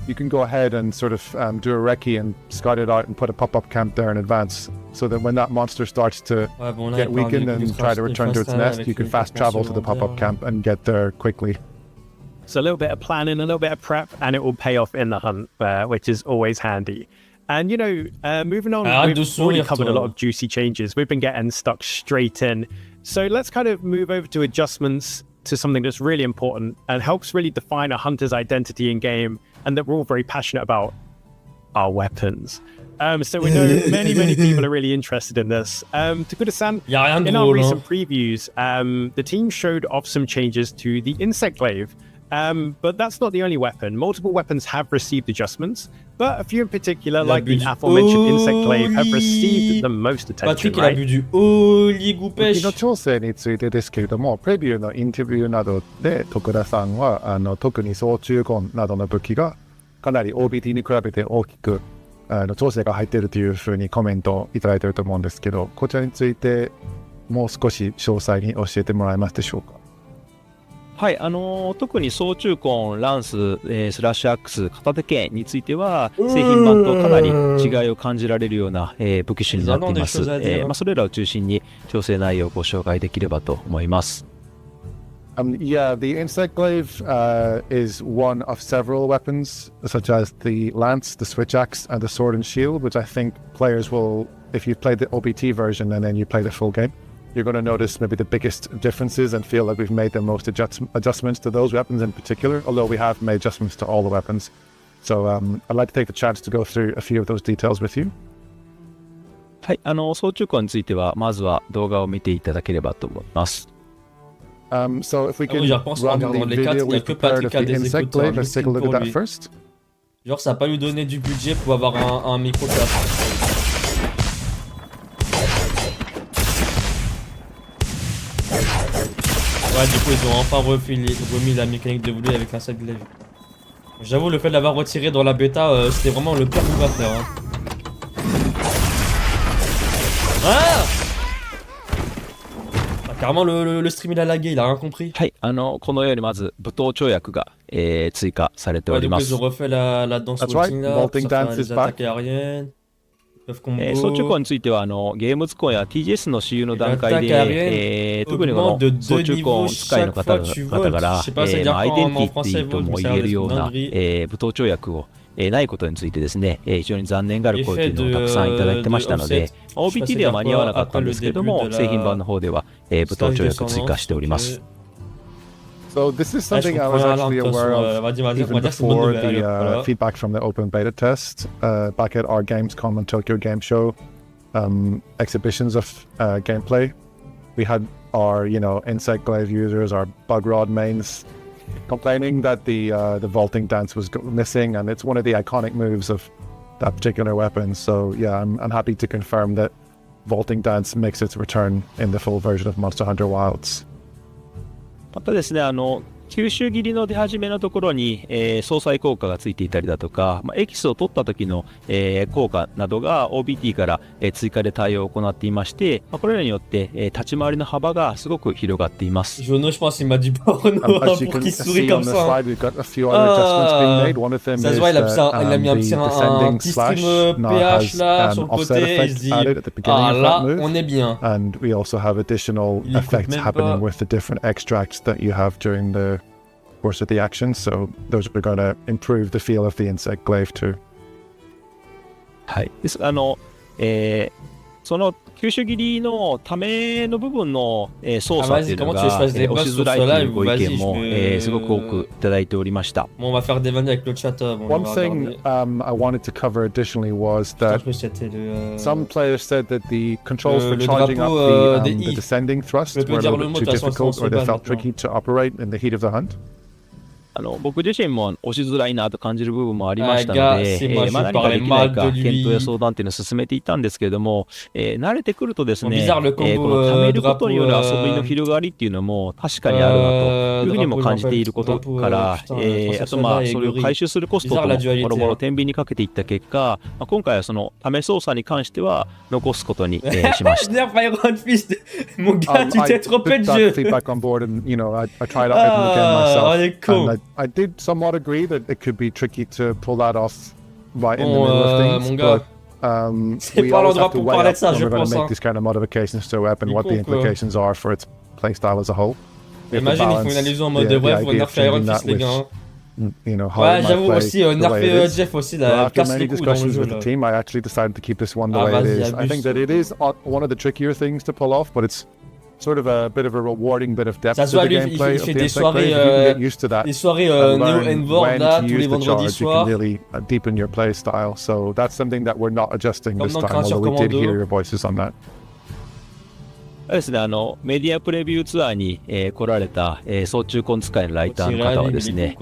S3: you can go ahead and sort of do a recce and scout it out and put a pop-up camp there in advance, so that when that monster starts to get weakened and try to return to its nest, you can fast travel to the pop-up camp and get there quickly.
S2: So a little bit of planning, a little bit of prep, and it will pay off in the hunt, which is always handy. And, moving on, we've already covered a lot of juicy changes. We've been getting stuck straight in. So let's kind of move over to adjustments to something that's really important and helps really define a hunter's identity in game, and that we're all very passionate about: our weapons. So we know many people are really interested in this. Tokuda-san, in our recent previews, the team showed off some changes to the insect glaive. But that's not the only weapon. Multiple weapons have received adjustments, but a few in particular, like the aforementioned Insect Glaive, have received the most attention.
S1: Patrick, il a bu du Oli Goupèche.
S3: の調整についてですけれども、プレビューのインタビューなどで徳田さんは特に総中根などの武器がかなり OBT に比べて大きく調整が入っているというふうにコメントをいただいていると思うんですけど、こちらについてもう少し詳細に教えてもらえますでしょうか。
S4: はい、特に総中根、ランス、スラッシュアックス、片手剣については製品版とかなり違いを感じられるような、武器種になっています。それらを中心に調整内容をご紹介できればと思います。
S3: Yeah, the Insect Glaive is one of several weapons, such as the Lance, the Switch Axe, and the Sword and Shield, which I think players will, if you've played the OBT version and then you play the full game, you're going to notice maybe the biggest differences and feel like we've made the most adjustments to those weapons in particular, although we have made adjustments to all the weapons. So I'd like to take the chance to go through a few of those details with you.
S4: はい、総中根についてはまずは動画を見ていただければと思います。
S3: So if we can run the video we prepared of the Insect Glaive, let's take a look at that first.
S1: Genre ça va pas lui donner du budget pour avoir un micro cap. Ouais, du coup, ils ont enfin remis la mécanique de voler avec un sac glaive. J'avoue, le fait de l'avoir retiré dans la bêta, c'était vraiment le pire move à faire. Hein. Ah, carrément, le stream il a lagué, il a rien compris.
S4: はい、このようにまず武闘跳躍が、追加されております。
S1: Ils ont refait la danse vaulting là, pour faire les attaques aériennes.
S4: 総中根についてはゲーム図工や TGS の私有の段階で、特にこの総中根使いの方から、アイデンティティとも言えるような、武闘跳躍を、ないことについてですね、非常に残念がある声というのをたくさんいただいてましたので、OBT では間に合わなかったんですけれども、製品版の方では、武闘跳躍追加しております。
S3: So this is something I was actually aware of even before the feedback from the open beta test back at our Gamescom and Tokyo Game Show exhibitions of gameplay. We had our, Insect Glaive users, our Bug Rod mains complaining that the vaulting dance was missing, and it's one of the iconic moves of that particular weapon. So yeah, I'm happy to confirm that vaulting dance makes its return in the full version of Monster Hunter Wilds.
S4: またですね、吸収切りの出始めのところに、相殺効果がついていたりだとか、エキスを取った時の、効果などが OBT から、追加で対応を行っていまして、これらによって、立ち回りの幅がすごく広がっています。
S1: Jono, je pense, il m'a dit porno pour qu'il sourit comme ça. Ça se voit, il a mis un petit stream PH là sur le côté et il se dit ah là, on est bien.
S3: And we also have additional effects happening with the different extracts that you have during the course of the action, so those are going to improve the feel of the Insect Glaive too.
S4: はい。です。その吸収切りのための部分の操作っていうのが押しづらいというご意見もすごく多くいただいておりました。
S1: One
S3: thing I wanted to cover additionally was that some players said that the controls for charging up the descending thrust were a little bit too difficult, or they felt tricky to operate in the heat of the hunt.
S4: 僕自身も押しづらいなと感じる部分もありましたので、何かできないか検討や相談っていうのを進めていたんですけれども、慣れてくるとですね、この貯めることによる遊びの広がりっていうのも確かにあるなというふうにも感じていることから、あとそれを回収するコストとももろもろ天秤にかけていった結果、今回はその試操作に関しては残すことにしました。
S1: Mon gars, tu t'es trompé de jeu.
S3: Feedback on board, and I tried out making the game myself. I did somewhat agree that it could be tricky to pull that off right in the middle of things, but we always have to weigh up when we're going to make these kind of modifications to a weapon, what the implications are for its playstyle as a whole.
S1: Imagine, ils font une allusion en mode bref, on nerf Iron Fist, les gars. Ouais, j'avoue aussi, nerf Jeff aussi, la casse les couilles dans le jeu.
S3: With the team, I actually decided to keep this one the way it is. I think that it is one of the trickier things to pull off, but it's sort of a bit of a rewarding bit of depth to the gameplay.
S1: Il fait des soirées, Neo-N-Board là, tous les vendredis soirs.
S3: You can really deepen your play style. So that's something that we're not adjusting this time, although we did hear your voices on that.
S4: ですね、メディアプレビューツアーに、来られた、操縦根使いのライターの方はですね、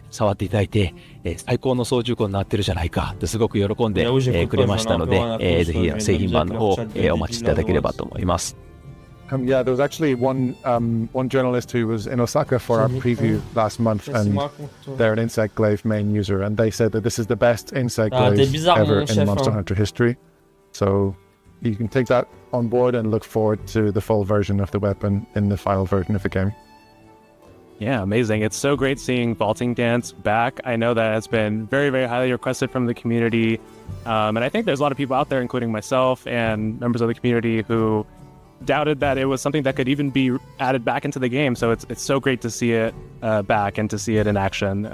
S4: 触っていただいて、最高の操縦根になってるじゃないかってすごく喜んで、くれましたので、ぜひ製品版の方、お待ちいただければと思います。
S3: Yeah, there was actually one journalist who was in Osaka for our preview last month, and they're an Insect Glaive main user, and they said that this is the best Insect Glaive ever in Monster Hunter history. So you can take that on board and look forward to the full version of the weapon in the final version of the game.
S2: Yeah, amazing. It's so great seeing Vaulting Dance back. I know that it's been very, very highly requested from the community. And I think there's a lot of people out there, including myself and members of the community, who doubted that it was something that could even be added back into the game. So it's so great to see it back and to see it in action.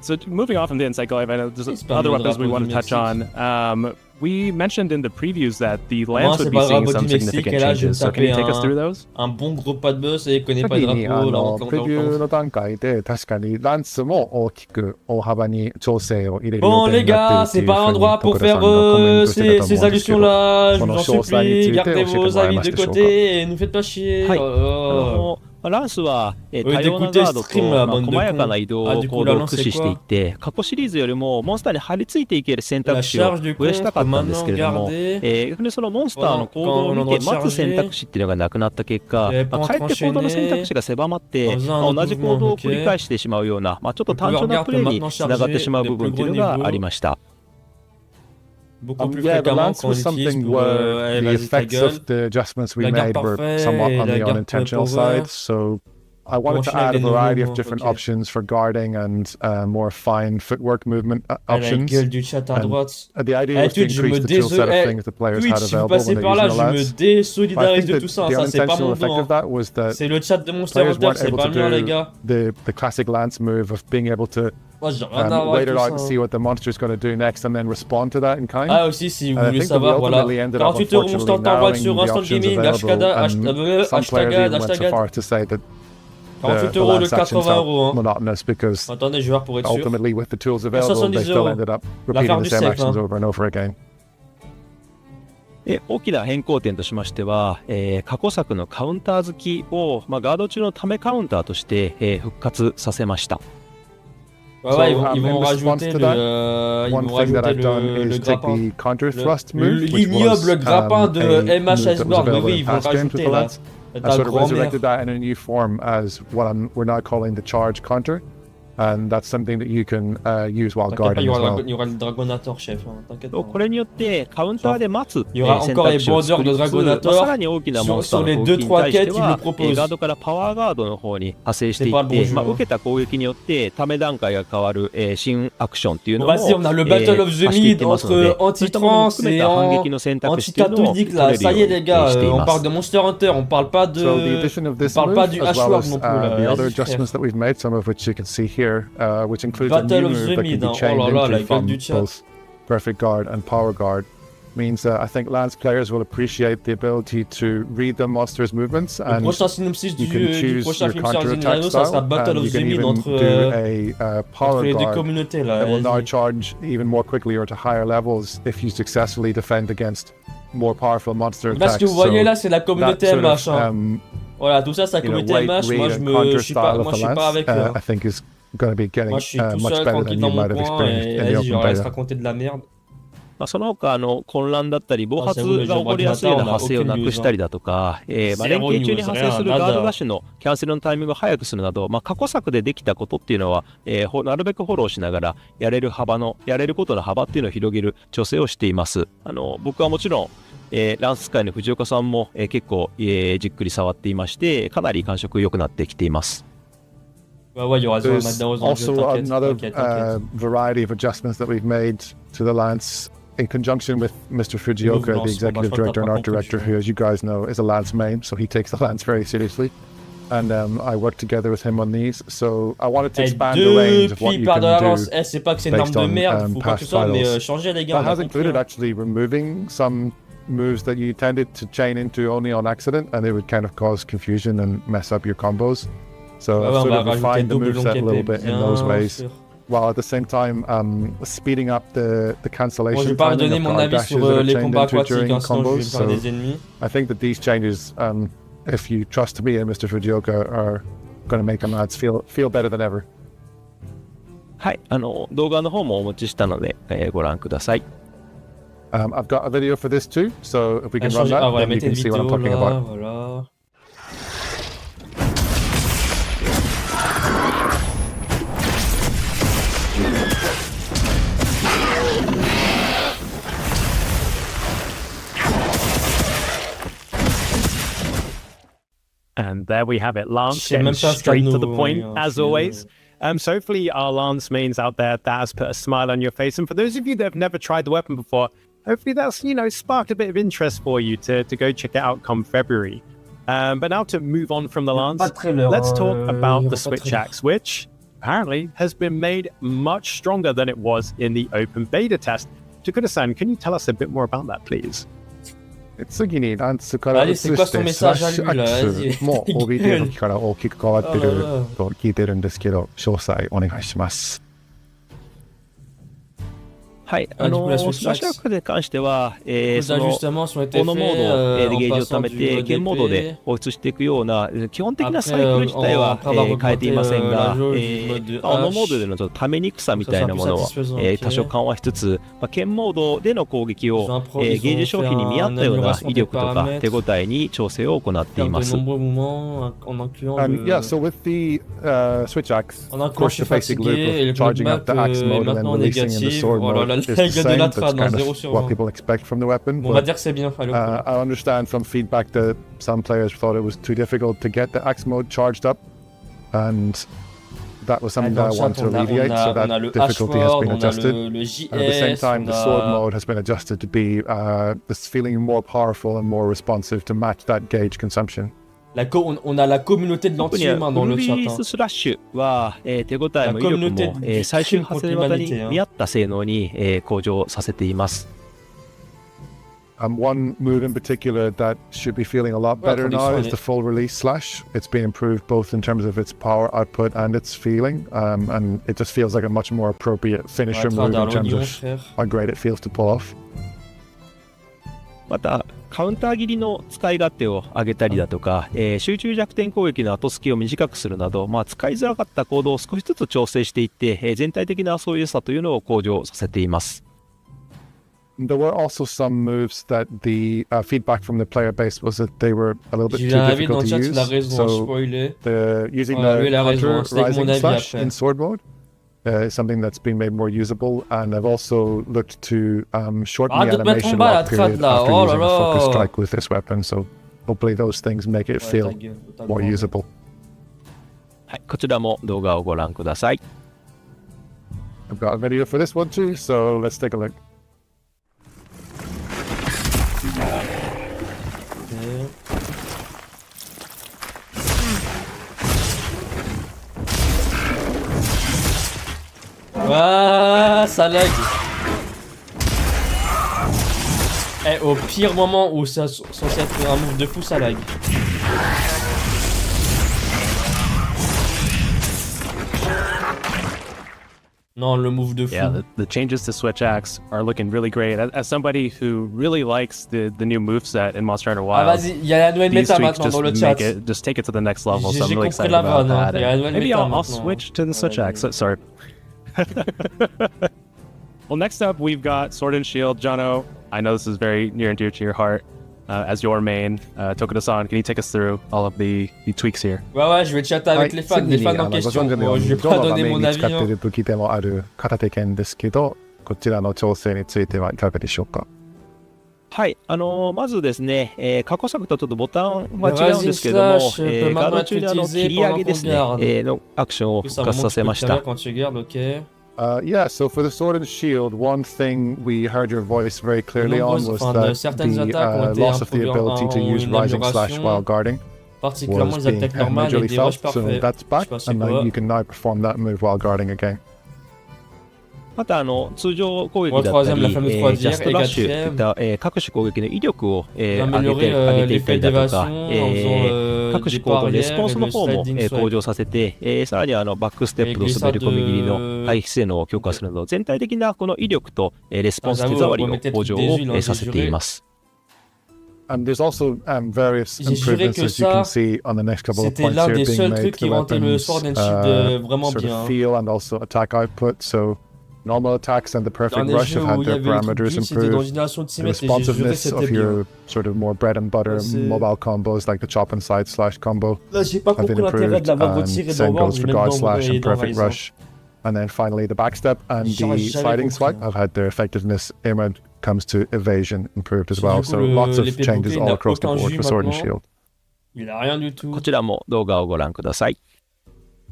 S2: So moving off from the Insect Glaive, I know there's other weapons we want to touch on. We mentioned in the previews that the lance would be seeing some significant changes. So can you take us through those?
S1: Un bon gros pas de boss et connaît pas de drapeau.
S3: プレビューの段階で確かにランスも大きく大幅に調整を入れる予
S1: Bon
S3: 定
S1: les
S3: になって
S1: gars,
S3: いる
S1: c'est pas
S3: というふうに
S1: l'endroit
S3: 徳
S1: pour
S3: 田さ
S1: faire
S3: んがコメントしてたと
S1: ces
S3: 思うんですけど、
S1: allusions-là. Je
S3: こ
S1: vous
S3: の
S1: en
S3: 詳細に
S1: supplie,
S3: ついて
S1: gardez
S3: 教えて
S1: vos
S3: もらえ
S1: amis
S3: ま
S1: de
S3: すでしょうか。
S1: côté et ne faites pas chier.
S4: はい
S1: Oh là là.
S4: ランスは、多様なガードと、細やかな移動行動を駆使していて、過去シリーズよりもモンスターに張り付いていける選択肢を増やしたかったんですけれども、そのモンスターの行動を見て待つ選択肢っていうのがなくなった結果、かえって行動の選択肢が狭まって、同じ行動を繰り返してしまうような、ちょっと単純なプレイにつながってしまう部分っていうのがありました。
S3: Yeah, the lance was something where the effects of the adjustments we made were somewhat on the unintentional side. So I wanted to add a variety of different options for guarding and more fine footwork movement options. And the idea was to increase the tool set of things the players had available when they're using the lance. I think that the unintentional effect of that was that players weren't able to do the classic lance move of being able to wait it out and see what the monster is going to do next and then respond to that in kind.
S1: Ah aussi si vous voulez savoir, voilà. 48 € Monster Hunter sur Instant Gaming, hashtag 48 € de 80 €.
S3: Monotonous because
S1: Attendez, je vais voir pour être sûr.
S3: ultimately with the tools available, they still ended up repeating the same actions over and over again.
S4: 大きな変更点としましては、過去作のカウンター好きを、ガード中のためカウンターとして、復活させました。
S1: Ouais, ils vont rajouter
S3: one thing that I've done is take the counter thrust move,
S1: l'ignoble grappin de MH Iceborne. Oui, ils vont rajouter là.
S3: I sort of resurrected that in a new form as what we're now calling the charge counter, and that's something that you can use while guarding as well.
S1: Il y aura le Dragonator, chef. T'inquiète pas.
S4: これによってカウンターで待つ
S1: Il y aura encore les borders de Dragonator
S4: さらに大きなモンスターの攻撃に対してはガードからパワーガードの方に派生していって、受けた攻撃によってため段階が変わる新アクションっていうのを
S1: Vas-y, on a le Battle of the Mid entre Anti-Trance et Anti-Catholique là. Ça y est les gars, on parle de Monster Hunter, on parle pas de...
S3: So the addition of this move, as well as the other adjustments that we've made, some of which you can see here, which includes a new move that can be chained into from both Perfect Guard and Power Guard, means I think Lance players will appreciate the ability to read the monster's movements, and you can choose your counter attack style, and you can even do a Power Guard that will now charge even more quickly or to higher levels if you successfully defend against more powerful monster attacks.
S1: Parce que vous voyez là, c'est la communauté MH. Voilà, tout ça, c'est la communauté MH. Moi, je suis pas avec eux.
S3: I think is going to be getting much better than you might have experienced in the open beta.
S1: Raconter de la merde.
S4: その他混乱だったり暴発が起こりやすいような発生をなくしたりだとか、連携中に発生するガードダッシュのキャンセルのタイミングを早くするなど、過去作でできたことっていうのは、なるべくフォローしながらやれることの幅っていうのを広げる調整をしています。僕はもちろんランス界の藤岡さんも、結構、じっくり触っていまして、かなり感触良くなってきています。
S3: There's also another variety of adjustments that we've made to the lance in conjunction with Mr. Fujioka, the executive director and art director, who, as you guys know, is a lance main, so he takes the lance very seriously. And I worked together with him on these, so I wanted to expand the range of what you can do based on past titles. That has included actually removing some moves that you tended to chain into only on accident, and it would kind of cause confusion and mess up your combos. So I've sort of refined the moveset a little bit in those ways. while at the same time speeding up the cancellation.
S1: Bon, je vais pas redonner mon avis sur les combats aquatiques, hein, sinon je vais faire des ennemis.
S3: I think that these changes, if you trust me and Mr. Fujioka, are going to make the lads feel better than ever.
S4: はい、動画の方もお持ちしたので、ご覧ください。
S3: I've got a video for this too, so if we can run that, then you can see what I'm talking about.
S1: Voilà.
S2: And there we have it, Lance getting straight to the point, as always. So hopefully our Lance mains out there, that has put a smile on your face. And for those of you that have never tried the weapon before, hopefully that's, sparked a bit of interest for you to go check it out come February. But now to move on from the Lance, let's talk about the Switch Axe, which apparently has been made much stronger than it was in the open beta test. Tokuda-san, can you tell us a bit more about that, please?
S3: 次にランツから移してスラッシュアックスも OBD の時から大きく変わってると聞いてるんですけど、詳細お願いします。
S4: はい、スラッシュアックに関しては、このモードでゲージを貯めて、ゲームモードで放出していくような、基本的なサイクル自体は変えていませんが、モードでのちょっとためにくさみたいなものは多少緩和しつつ、剣モードでの攻撃をゲージ消費に見合ったような威力とか手応えに調整を行っています。
S3: Yeah, so with the Switch Axe, of course, the basic loop of charging up the Axe mode and then releasing in the sword mode. Is the same. That's kind of what people expect from the weapon.
S1: On va dire que c'est bien.
S3: I understand from feedback that some players thought it was too difficult to get the axe mode charged up, and that was something that I wanted to alleviate. So that difficulty has been adjusted. At the same time, the sword mode has been adjusted to be this feeling more powerful and more responsive to match that gauge consumption.
S1: On a la communauté de l'anti-humain dans le chat.
S4: スラッシュは、手応えも威力も、最終発令技に見合った性能に、向上させています。
S3: One move in particular that should be feeling a lot better now is the full release slash. It's been improved both in terms of its power output and its feeling, and it just feels like a much more appropriate finisher move in terms of how great it feels to pull off.
S4: またカウンター切りの使い勝手を上げたりだとか、集中弱点攻撃の後隙を短くするなど、使いづらかったコードを少しずつ調整していって、全体的な遊びやすさというのを向上させています。
S3: There were also some moves that the feedback from the player base was that they were a little bit too difficult to use. So using the counter rising slash in sword mode is something that's been made more usable, and I've also looked to shorten the animation lock period after using a focus strike with this weapon, so hopefully those things make it feel more usable.
S4: はい、こちらも動画をご覧ください。
S3: I've got a video for this one too, so let's take a look.
S1: Ah, ça lag. Au pire moment où ça censé être un move de fou, ça lag. Non, le move de fou.
S2: Yeah, the changes to Switch Axe are looking really great. As somebody who really likes the new moveset in Monster Hunter Wilds,
S1: vas-y, il y a la nouvelle méta maintenant dans le chat.
S2: Just take it to the next level, so I'm really excited about that. Maybe I'll switch to the Switch Axe. Sorry. Well, next up, we've got Sword and Shield. Jono, I know this is very near and dear to your heart. As your main, Tokuda-san, can you take us through all of the tweaks here?
S1: Ouais, je vais chatter avec les fans en question. Bon, je vais pas donner mon avis.
S3: 使っている武器でもある片手剣ですけど、こちらの調整についてはいかがでしょうか？
S4: はい、まずですね、過去作とちょっとボタンは違うんですけども、ガード中に切り上げですね、のアクションを復活させました。
S3: Yeah, so for the Sword and Shield, one thing we heard your voice very clearly on was that the loss of the ability to use Rising Slash while guarding was being majorly felt, so that's back, and you can now perform that move while guarding again.
S4: また通常攻撃だったり、ジャストラッシュといった、各種攻撃の威力を、上げていったりだとか、各種行動のレスポンスの方も、向上させて、さらにバックステップと滑り込み切りの回避性能を強化するなど、全体的なこの威力と、レスポンス手触りの向上を、させています。
S3: There's also various improvements as you can see on the next couple of points here being made to the weapons sort of feel and also attack output. So normal attacks and the perfect rush have had their parameters improved. The responsiveness of your sort of more bread and butter mobile combos like the chop and side slash combo have been improved, and same goes for guard slash and perfect rush. And then finally the backstep and the sliding swipe have had their effectiveness when it comes to evasion improved as well. So lots of changes all across the board for Sword and Shield.
S4: こちらも動画をご覧ください。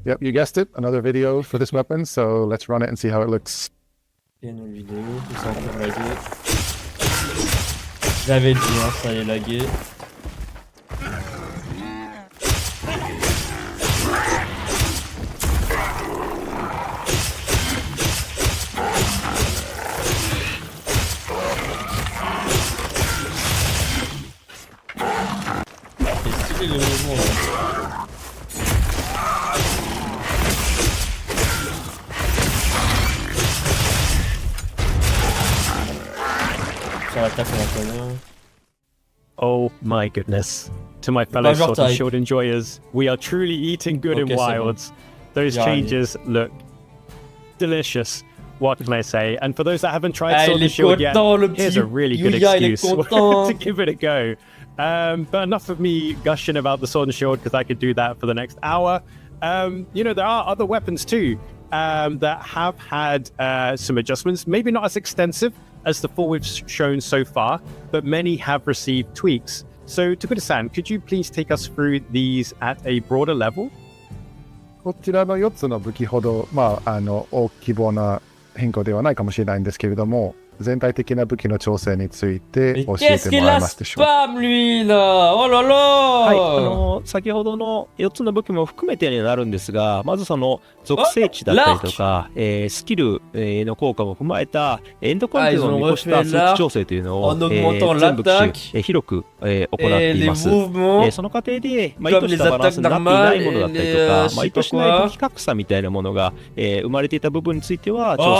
S3: Yep, you guessed it. Another video for this weapon. So let's run it and see how it looks.
S1: J'avais dit, hein, ça allait laguer. C'est stylé le mouvement là. Ça l'attaque la colonne.
S2: Oh my goodness. To my fellow Sword and Shield enjoyers, we are truly eating good in Wilds. Those changes look delicious. What can I say? And for those that haven't tried Sword and Shield yet, here's a really good excuse to give it a go. But enough of me gushing about the Sword and Shield, because I could do that for the next hour. You know, there are other weapons too that have had some adjustments, maybe not as extensive as the four we've shown so far, but many have received tweaks. So, Tokuda-san, could you please take us through these at a broader level?
S3: こちらの4つの武器ほど、大規模な変更ではないかもしれないんですけれども、全体的な武器の調整について教えてもらえますでしょうか。
S4: はい、先ほどの4つの武器も含めてになるんですが、まずその属性値だったりとか、スキルの効果も踏まえたエンドコンテンツを見越した数値調整というのを全武器種広く行っています。その過程で、意図したバランスになっていないものだったりとか、意図しない武器格差みたいなものが生まれていた部分については調整を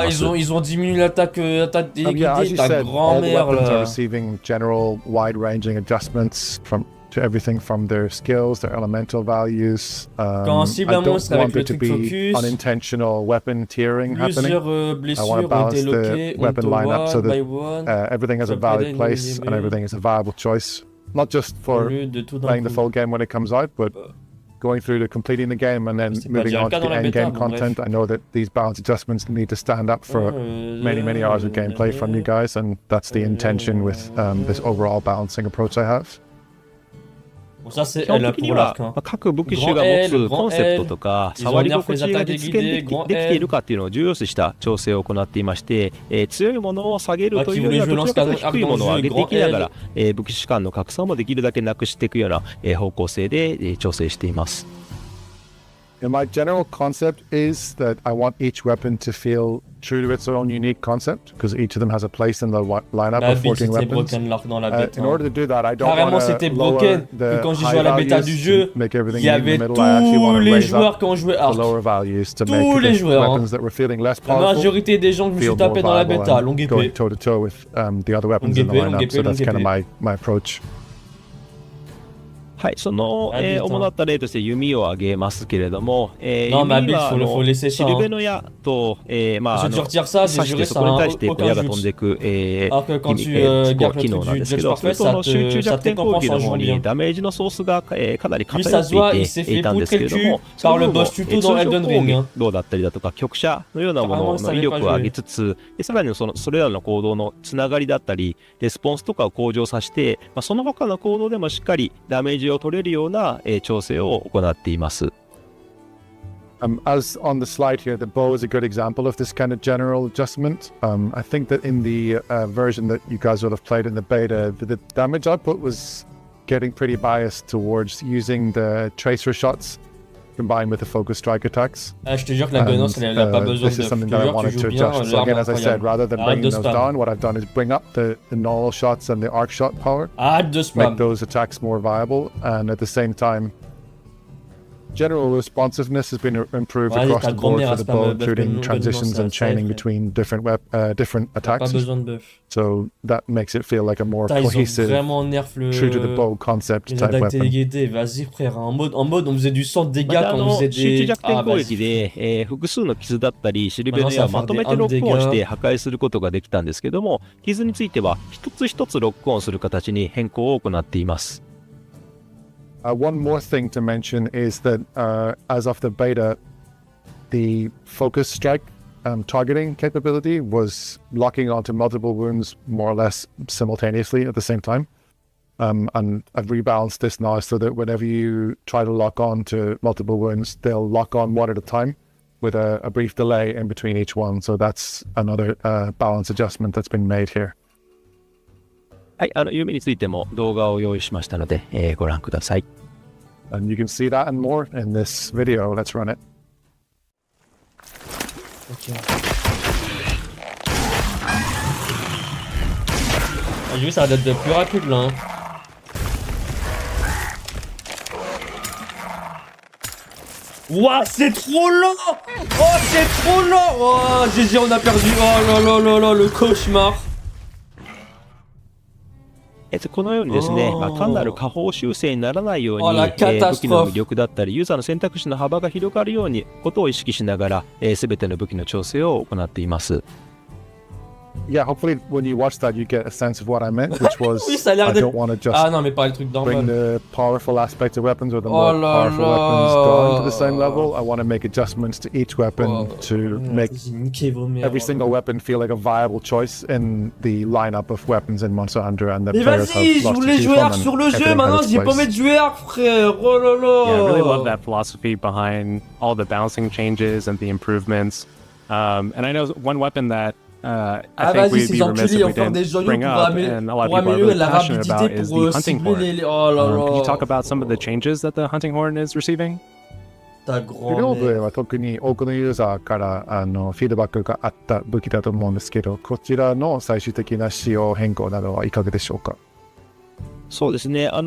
S4: 予定しています。
S1: Ils ont diminué l'attaque
S3: yeah, as you said, all the weapons are receiving general wide-ranging adjustments to everything from their skills, their elemental values. I don't want there to be unintentional weapon tiering happening. I want to balance the weapon lineup so that everything has a valid place and everything is a viable choice. Not just for playing the full game when it comes out, but going through to completing the game and then moving on to the end game content. I know that these balance adjustments need to stand up for many hours of gameplay from you guys, and that's the intention with this overall balancing approach I have.
S1: 基本的には
S4: 各武器種が持つコンセプトとか触り心地が実現できているかっていうのを重要視した調整を行っていまして、強いものを下げるというよりはどちらかというと低いものを上げていきながら武器種間の格差もできるだけなくしていくような方向性で調整しています。
S3: And my general concept is that I want each weapon to feel true to its own unique concept, because each of them has a place in the lineup of 14 weapons. In order to do that, I don't want to lower the high values to make everything in the middle. I actually want to raise up the lower values to make the weapons that were feeling less powerful feel more viable and going toe-to-toe with the other weapons in the lineup. So that's kind of my approach.
S4: はい、その、主だった例として弓を挙げますけれども、弓はシルベの矢と、刺してそこに対して矢が飛んでいく、機能なんですけど、それとの集中弱点攻撃の方にダメージのソースが、かなり偏っていたんですけれども、その分も通常攻撃だったりだとか局射のようなものの威力を上げつつ、さらにそれらの行動のつながりだったりレスポンスとかを向上させて、その他の行動でもしっかりダメージを取れるような調整を行っています。
S3: As on the slide here, the bow is a good example of this kind of general adjustment. I think that in the version that you guys would have played in the beta, the damage output was getting pretty biased towards using the tracer shots combined with the focus strike attacks.
S1: Ah, je te jure que la gunnance, elle a pas besoin de
S3: this is
S1: buff.
S3: something
S1: Je
S3: that
S1: te
S3: I
S1: jure, tu
S3: wanted
S1: joues
S3: to
S1: bien,
S3: adjust. So again, as I said, rather than bringing those down, what I've done is bring up the normal shots and the arc shot power.
S1: Arrête de spam.
S3: Make those attacks more viable, and at the same time, general responsiveness has been improved across the board for the bow, including transitions and chaining between different attacks.
S1: Pas besoin de buff.
S3: So that makes it feel like a more cohesive, true to the bow concept type weapon.
S1: Vas-y frère, en mode on faisait du 100 de dégâts quand on faisait des...
S4: 集中弱点攻撃で、複数の傷だったりシルベネアをまとめてロックオンして破壊することができたんですけども、傷については一つ一つロックオンする形に変更を行っています。
S3: One more thing to mention is that as of the beta, the focus strike targeting capability was locking onto multiple wounds more or less simultaneously at the same time. And I've rebalanced this now so that whenever you try to lock on to multiple wounds, they'll lock on one at a time with a brief delay in between each one. So that's another balance adjustment that's been made here.
S4: はい、弓についても動画を用意しましたので、ご覧ください。
S3: And you can see that and more in this video. Let's run it.
S1: Ok. J'ai vu ça va être de plus rapide là. Hein. Ouah, c'est trop lent! Oh, c'est trop lent! Oh, GG, on a perdu. Oh là là là là, le cauchemar.
S4: このようにですね、単なる下方修正にならないように、武器の魅力だったりユーザーの選択肢の幅が広がるようにことを意識しながら、全ての武器の調整を行っています。
S3: Yeah, hopefully when you watch that you get a sense of what I meant, which was I don't want to just bring the powerful aspects of weapons or the more powerful weapons down to the same level. I want to make adjustments to each weapon to make every single weapon feel like a viable choice in the lineup of weapons in Monster Hunter and the players have lots to choose from. Mais vas-y, je voulais jouer arc sur le jeu, maintenant j'ai pas envie de jouer arc, frère. Oh là là.
S2: Yeah, I really love that philosophy behind all the balancing changes and the improvements. And I know one weapon that I think we'd be remiss if we didn't bring up, and a lot of people are really passionate about, is the hunting horn. Could you talk about some of the changes that the hunting horn is receiving?
S3: グローブは特に多くのユーザーからフィードバックがあった武器だと思うんですけど、こちらの最終的な仕様変更などはいかがでしょうか？
S4: そうですね、狩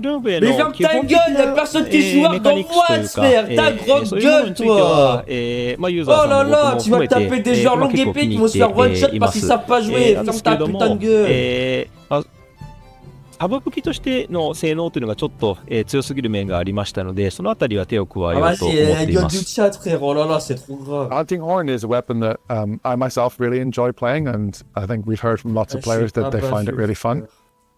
S4: 猟笛の基本的なメカニクスというか、そういうものについては、ユーザーさんも僕も含めて、結構気に入っています。なんですけれども、サブ武器としての性能というのがちょっと、強すぎる面がありましたので、そのあたりは手を加えようと思っています。
S3: Hunting horn is a weapon that I myself really enjoy playing, and I think we've heard from lots of players that they find it really fun.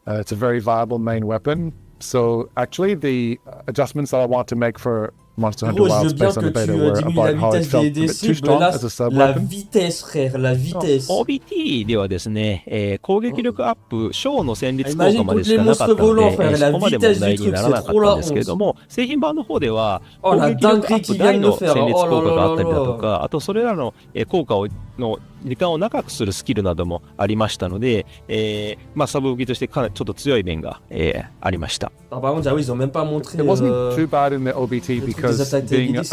S3: It's a very viable main weapon. So actually the adjustments that I want to make for Monster Hunter Wilds based on the beta were about how it felt a bit too strong as a sub-weapon.
S4: OBT ではですね、攻撃力アップ、小の戦率効果までしかなかったので、そこまで問題にならなかったんですけれども、製品版の方では攻撃力アップ大の戦率効果があったりだとか、あとそれらの効果の時間を長くするスキルなどもありましたので、サブ武器としてかなりちょっと強い面が、ありました。
S3: It wasn't too bad in the OBT because being a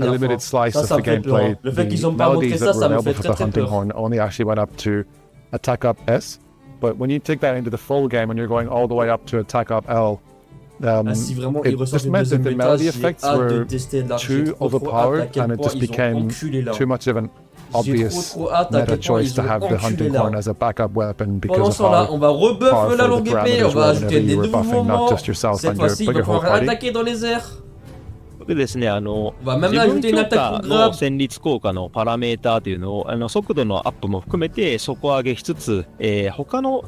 S3: limited slice of the gameplay, the melodies that were available for the hunting horn only actually went up to attack up S. But when you take that into the full game and you're going all the way up to attack up L, it just meant that the melody effects were too overpowered and it just became too much of an obvious meta choice to have the hunting horn as a backup weapon because of how powerful the parameters were whenever you were buffing not just yourself and your whole party.
S4: 僕ですね、自分強化の戦率効果のパラメーターというのを速度のアップも含めて底上げしつつ、他の、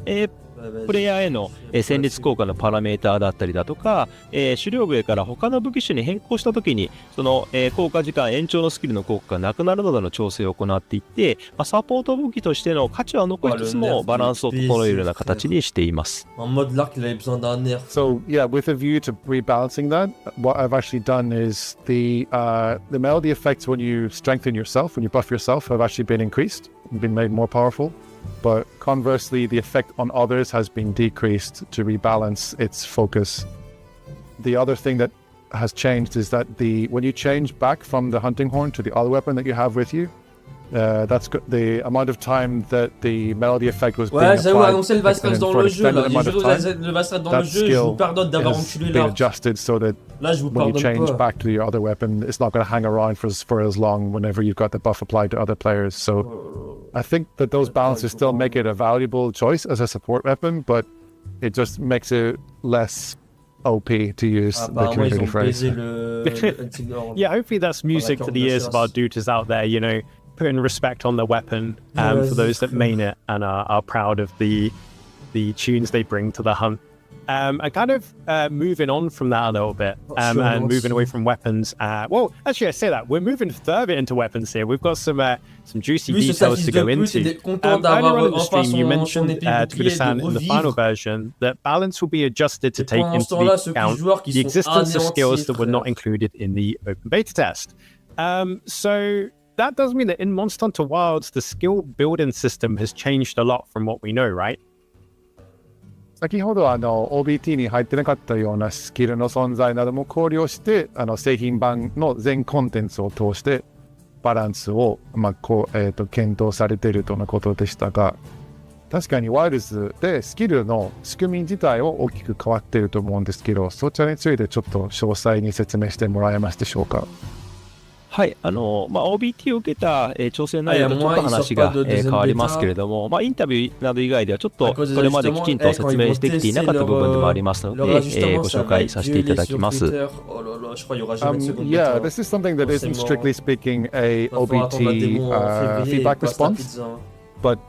S4: プレイヤーへの戦率効果のパラメーターだったりだとか、狩猟笛から他の武器種に変更したときにその、効果時間延長のスキルの効果がなくなるなどの調整を行っていって、サポート武器としての価値は残りつつもバランスを整えるような形にしています。
S3: So yeah, with a view to rebalancing that, what I've actually done is the melody effects when you strengthen yourself, when you buff yourself, have actually been increased, been made more powerful. But conversely, the effect on others has been decreased to rebalance its focus. The other thing that has changed is that when you change back from the hunting horn to the other weapon that you have with you, that's the amount of time that the melody effect was being applied.
S1: Ouais, j'avoue, annoncer le va stress dans le jeu, là.
S3: Le
S1: va stress dans le jeu, je vous pardonne d'avoir enculé là.
S3: Adjusted so that
S1: là, je vous
S3: when you change
S1: pas.
S3: back to your other weapon, it's not going to hang around for as long whenever you've got the buff applied to other players. So I think that those balances still make it a valuable choice as a support weapon, but it just makes it less OP to use the community phrase.
S2: Yeah, hopefully that's music to the ears of our dudes out there, you know, putting respect on the weapon for those that main it and are proud of the tunes they bring to the hunt. And kind of moving on from that a little bit and moving away from weapons. Well, actually, I say that we're moving further into weapons here. We've got some juicy details to go into. Earlier on in the stream, you mentioned Tokuda-san in the final version that balance will be adjusted to take into account the existence of skills that were not included in the open beta test. So that does mean that in Monster Hunter Wilds, the skill building system has changed a lot from what we know, right?
S3: 先ほどOBT に入ってなかったようなスキルの存在なども考慮して製品版の全コンテンツを通してバランスを、検討されているとのことでしたが、確かにワイルズでスキルの仕組み自体は大きく変わっていると思うんですけど、そちらについてちょっと詳細に説明してもらえますでしょうか。
S4: はい、OBT を受けた、調整内容とちょっと話が、変わりますけれども、インタビューなど以外ではちょっとこれまできちんと説明してきていなかった部分でもありますので、ご紹介させていただきます。
S3: Yeah, this is something that isn't strictly speaking a OBT feedback response. But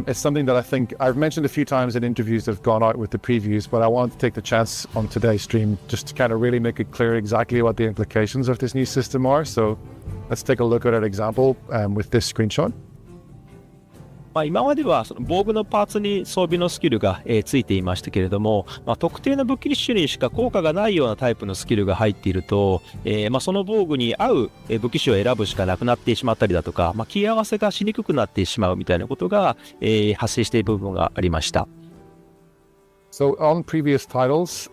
S3: it's something that I think I've mentioned a few times in interviews that have gone out with the previews, but I wanted to take the chance on today's stream just to kind of really make it clear exactly what the implications of this new system are. So let's take a look at an example with this screenshot.
S4: 今まではその防具のパーツに装備のスキルが、ついていましたけれども、特定の武器種にしか効果がないようなタイプのスキルが入っていると、その防具に合う武器種を選ぶしかなくなってしまったりだとか、切り合わせがしにくくなってしまうみたいなことが、発生している部分がありました。
S3: So on previous titles,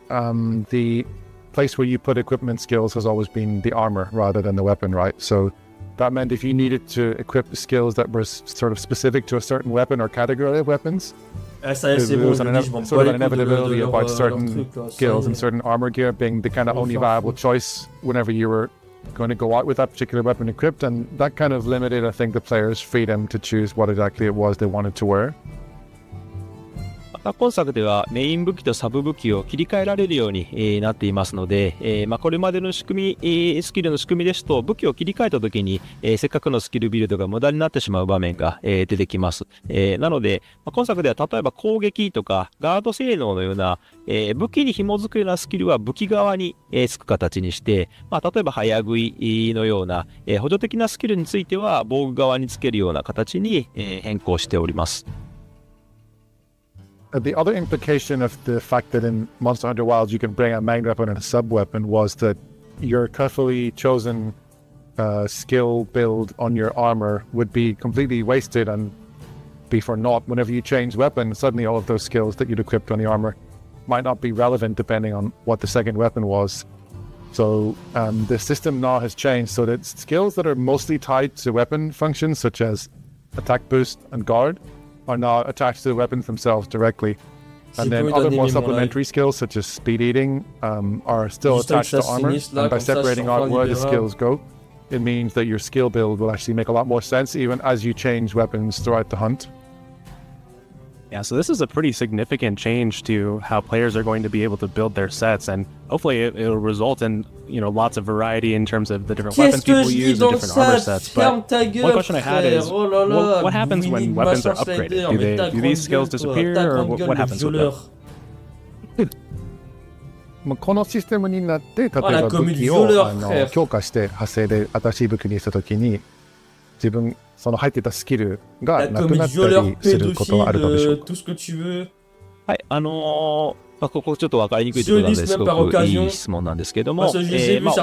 S3: the place where you put equipment skills has always been the armor rather than the weapon, right? So that meant if you needed to equip skills that were sort of specific to a certain weapon or category of weapons, there was sort of an inevitability about certain skills and certain armor gear being the kind of only viable choice whenever you were going to go out with that particular weapon equipped, and that kind of limited, I think, the players' freedom to choose what exactly it was they wanted to wear.
S4: 今作ではメイン武器とサブ武器を切り替えられるようになっていますので、これまでのスキルの仕組みですと武器を切り替えた時にせっかくのスキルビルドが無駄になってしまう場面が出てきます。なので今作では例えば攻撃とかガード性能のような武器に紐づくようなスキルは武器側につく形にして、例えば早食いのような補助的なスキルについては防具側につけるような形に変更しております。
S3: The other implication of the fact that in Monster Hunter Wilds you can bring a main weapon and a sub-weapon was that your carefully chosen skill build on your armor would be completely wasted and be for naught. Whenever you change weapon, suddenly all of those skills that you'd equipped on the armor might not be relevant depending on what the second weapon was. So the system now has changed so that skills that are mostly tied to weapon functions such as attack boost and guard are now attached to the weapons themselves directly. And then other more supplementary skills such as speed eating are still attached to armor. And by separating out where the skills go, it means that your skill build will actually make a lot more sense even as you change weapons throughout the hunt.
S2: Yeah, so this is a pretty significant change to how players are going to be able to build their sets, and hopefully it'll result in, you know, lots of variety in terms of the different weapons people use and different armor sets. But one question I had is, what happens when weapons are upgraded? Do these skills disappear, or what happens with them?
S3: このシステムになって、例えば武器を強化して派生で新しい武器にしたときに、自分その入ってたスキルがなくなったりすることはあるのでしょうか。
S4: はい、ここちょっと分かりにくいところなんですごくいい質問なんですけども、同じ武器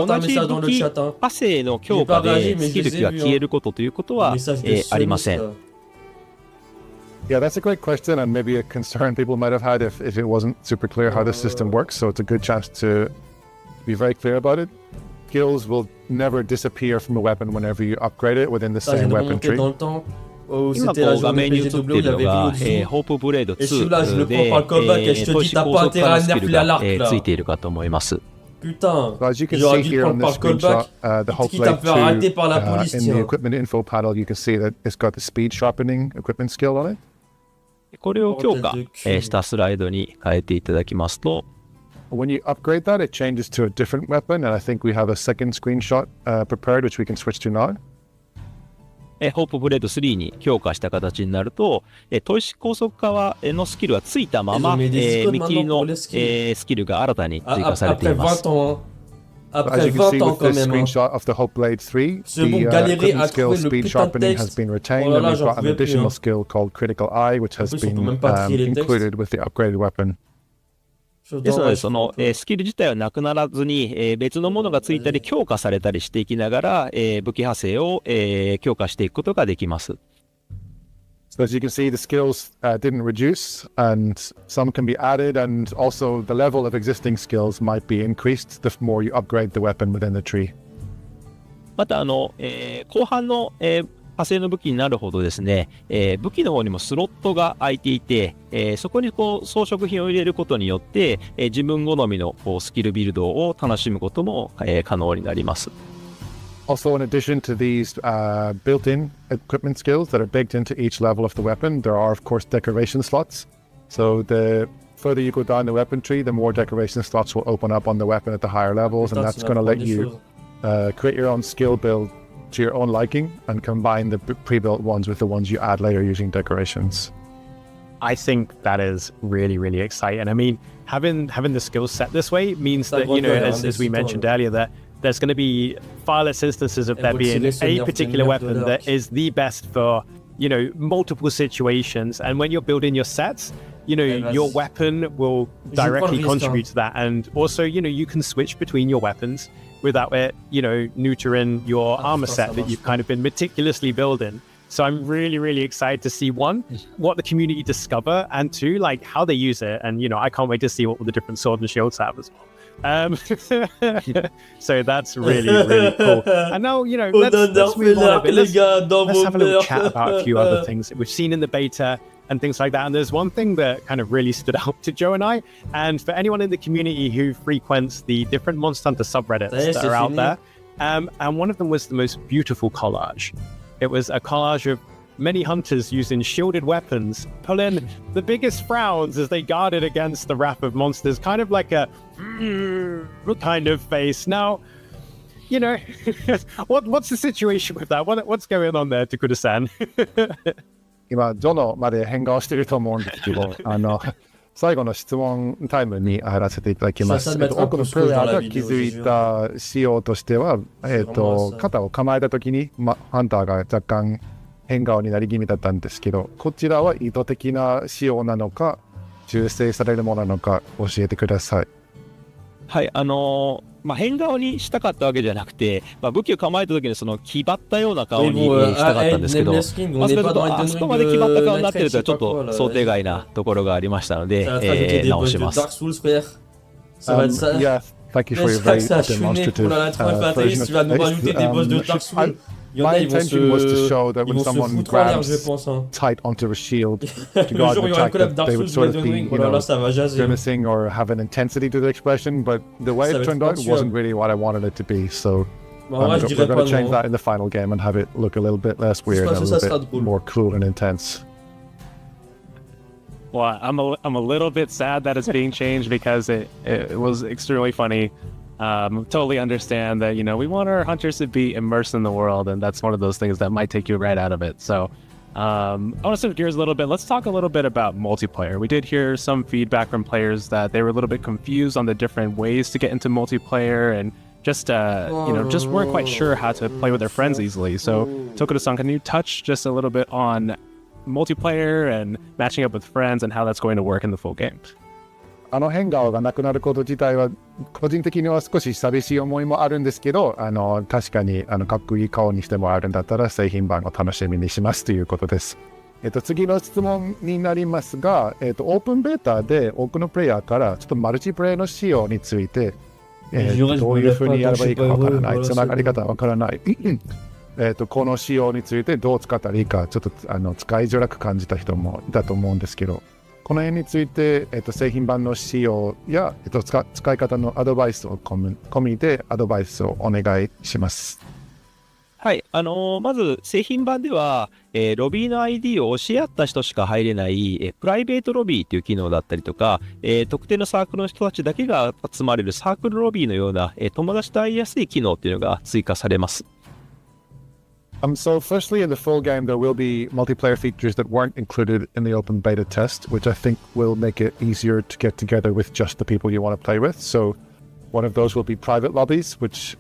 S4: 派生の強化でスキルが消えることということは、ありません。
S3: Yeah, that's a great question and maybe a concern people might have had if it wasn't super clear how the system works. So it's a good chance to be very clear about it. Skills will never disappear from a weapon whenever you upgrade it within the same weapon tree.
S4: 今こう画面に映っているのが、ホープブレード2で、投資高速化のスキルが、ついているかと思います。
S1: Putain,
S3: So as you can
S1: j'aurais
S3: see
S1: dû
S3: here on
S1: prendre
S3: this
S1: par callback.
S3: screenshot, the Hope
S1: Qui t'a
S3: Blade
S1: fait arrêter
S3: 2,
S1: par la police,
S3: in the
S1: tiens.
S3: equipment info panel, you can see that it's got the speed sharpening equipment skill on it.
S4: これを強化したスライドに変えていただきますと、
S3: When you upgrade that, it changes to a different weapon, and I think we have a second screenshot prepared, which we can switch to now.
S4: ホープブレード3に強化した形になると、投資高速化のスキルはついたまま、見切りのスキルが新たに追加されています。
S1: Après 20 ans quand même.
S3: Screenshot of the Hope Blade 3,
S1: Ce bon galérer à
S3: skill
S1: trouver le
S3: speed
S1: putain de
S3: sharpening has
S1: texte.
S3: been retained,
S1: Oh là
S3: and
S1: là,
S3: we've
S1: j'en
S3: got an
S1: pouvais plus,
S3: additional
S1: hein.
S3: skill called Critical Eye, which has
S1: En plus, on peut
S3: been
S1: même pas trier les textes.
S3: included with the upgraded weapon.
S4: ですので、そのスキル自体はなくならずに、別のものがついたり強化されたりしていきながら、武器派生を、強化していくことができます。
S3: So as you can see, the skills didn't reduce, and some can be added, and also the level of existing skills might be increased the more you upgrade the weapon within the tree.
S4: また後半の、派生の武器になるほどですね、武器の方にもスロットが空いていて、そこにこう装飾品を入れることによって、自分好みのこうスキルビルドを楽しむことも、可能になります。
S3: Also, in addition to these built-in equipment skills that are baked into each level of the weapon, there are, of course, decoration slots. So the further you go down the weapon tree, the more decoration slots will open up on the weapon at the higher levels, and that's going to let you create your own skill build to your own liking and combine the pre-built ones with the ones you add later using decorations.
S2: I think that is really, really exciting. I mean, having the skill set this way means that, you know, as we mentioned earlier, that there's going to be far less instances of there being a particular weapon that is the best for, you know, multiple situations. And when you're building your sets, you know, your weapon will directly contribute to that. And also, you know, you can switch between your weapons without it, you know, neutering your armor set that you've kind of been meticulously building. So I'm really, really excited to see, one, what the community discover, and two, like how they use it. And, you know, I can't wait to see what the different swords and shields have as well. So that's really, really cool. And now, you know, let's move on a bit. Let's have a little chat about a few other things that we've seen in the beta and things like that. And there's one thing that kind of really stood out to Joe and I, and for anyone in the community who frequents the different Monster Hunter subreddits that are out there, and one of them was the most beautiful collage. It was a collage of many hunters using shielded weapons, pulling the biggest frowns as they guarded against the wrath of monsters, kind of like a kind of face. Now, you know, what's the situation with that? What's going on there, Tokuda-san?
S3: 今、ジョノまで変顔してると思うんですけど、最後の質問タイムに入らせていただきます。多くのプレイヤーが気づいた仕様としては、肩を構えたときに、ハンターが若干変顔になり気味だったんですけど、こちらは意図的な仕様なのか、修正されるものなのか教えてください。
S4: はい、変顔にしたかったわけじゃなくて、武器を構えた時にその気張ったような顔にしたかったんですけど、あそこまで気張った顔になってるとちょっと想定外なところがありましたので、直します。
S3: Yeah, thank you for your very demonstrative version of this. My intention was to show that when someone grabs tight onto a shield to guard the attack, that they would sort of be, you know, grimacing or have an intensity to the expression, but the way it turned out wasn't really what I wanted it to be, so we're going to change that in the final game and have it look a little bit less weird and a little bit more cool and intense.
S2: Well, I'm a little bit sad that it's being changed because it was extremely funny. Totally understand that, you know, we want our hunters to be immersed in the world, and that's one of those things that might take you right out of it. So I want to switch gears a little bit. Let's talk a little bit about multiplayer. We did hear some feedback from players that they were a little bit confused on the different ways to get into multiplayer, and just you know, just weren't quite sure how to play with their friends easily. So Tokuda-san, can you touch just a little bit on multiplayer and matching up with friends and how that's going to work in the full game?
S3: 変顔がなくなること自体は個人的には少し寂しい思いもあるんですけど、確かにかっこいい顔にしてもらえるんだったら製品版を楽しみにしますということです。次の質問になりますが、オープンベータで多くのプレイヤーからちょっとマルチプレイの仕様についてどういうふうにやればいいかわからない、つながり方わからない。この仕様についてどう使ったらいいか、ちょっと使いづらく感じた人もいたと思うんですけど、この辺について、製品版の仕様や、使い方のアドバイスを込みでアドバイスをお願いします。
S4: はい、まず製品版では、ロビーの ID を教え合った人しか入れない、プライベートロビーという機能だったりとか、特定のサークルの人たちだけが集まれるサークルロビーのような、友達と会いやすい機能っていうのが追加されます。
S3: So firstly, in the full game, there will be multiplayer features that weren't included in the open beta test, which I think will make it easier to get together with just the people you want to play with. So one of those will be private lobbies, which,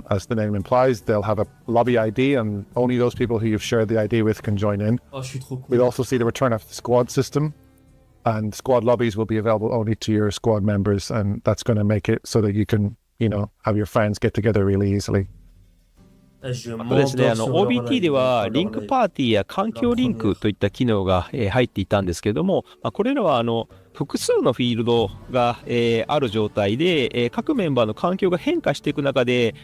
S3: as the name implies, they'll have a lobby ID and only those people who you've shared the ID with can join in.
S1: Oh, je suis trop cool.
S3: We'll also see the return of the squad system, and squad lobbies will be available only to your squad members, and that's going to make it so that you can, have your friends get together really easily.
S4: そうですね、OBT ではリンクパーティーや環境リンクといった機能が入っていたんですけれども、これらは複数のフィールドがある状態で、各メンバーの環境が変化していく中で、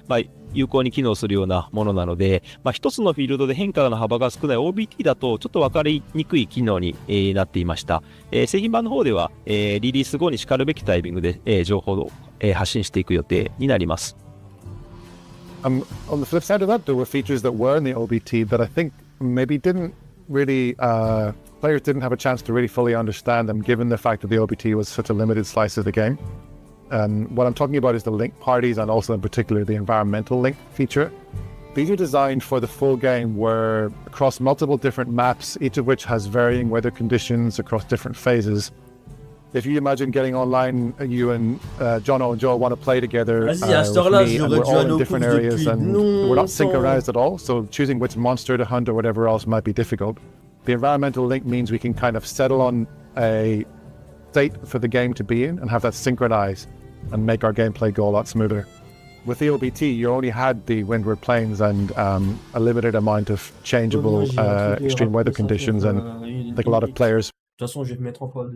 S4: 有効に機能するようなものなので、一つのフィールドで変化の幅が少ない OBT だとちょっと分かりにくい機能になっていました。製品版の方ではリリース後にしかるべきタイミングで情報を発信していく予定になります。
S3: On the flip side of that, there were features that were in the OBT that I think maybe didn't really, players didn't have a chance to really fully understand them, given the fact that the OBT was such a limited slice of the game. What I'm talking about is the link parties and also in particular the environmental link feature. These are designed for the full game where across multiple different maps, each of which has varying weather conditions across different phases. If you imagine getting online, you and Jono and Joe want to play together with me, and we're all in different areas and we're not synchronized at all, so choosing which monster to hunt or whatever else might be difficult. The environmental link means we can kind of settle on a state for the game to be in and have that synchronized and make our gameplay go a lot smoother. With the OBT, you only had the windward plains and a limited amount of changeable extreme weather conditions, and I think a lot of players...
S1: De toute façon, je vais me mettre en parole.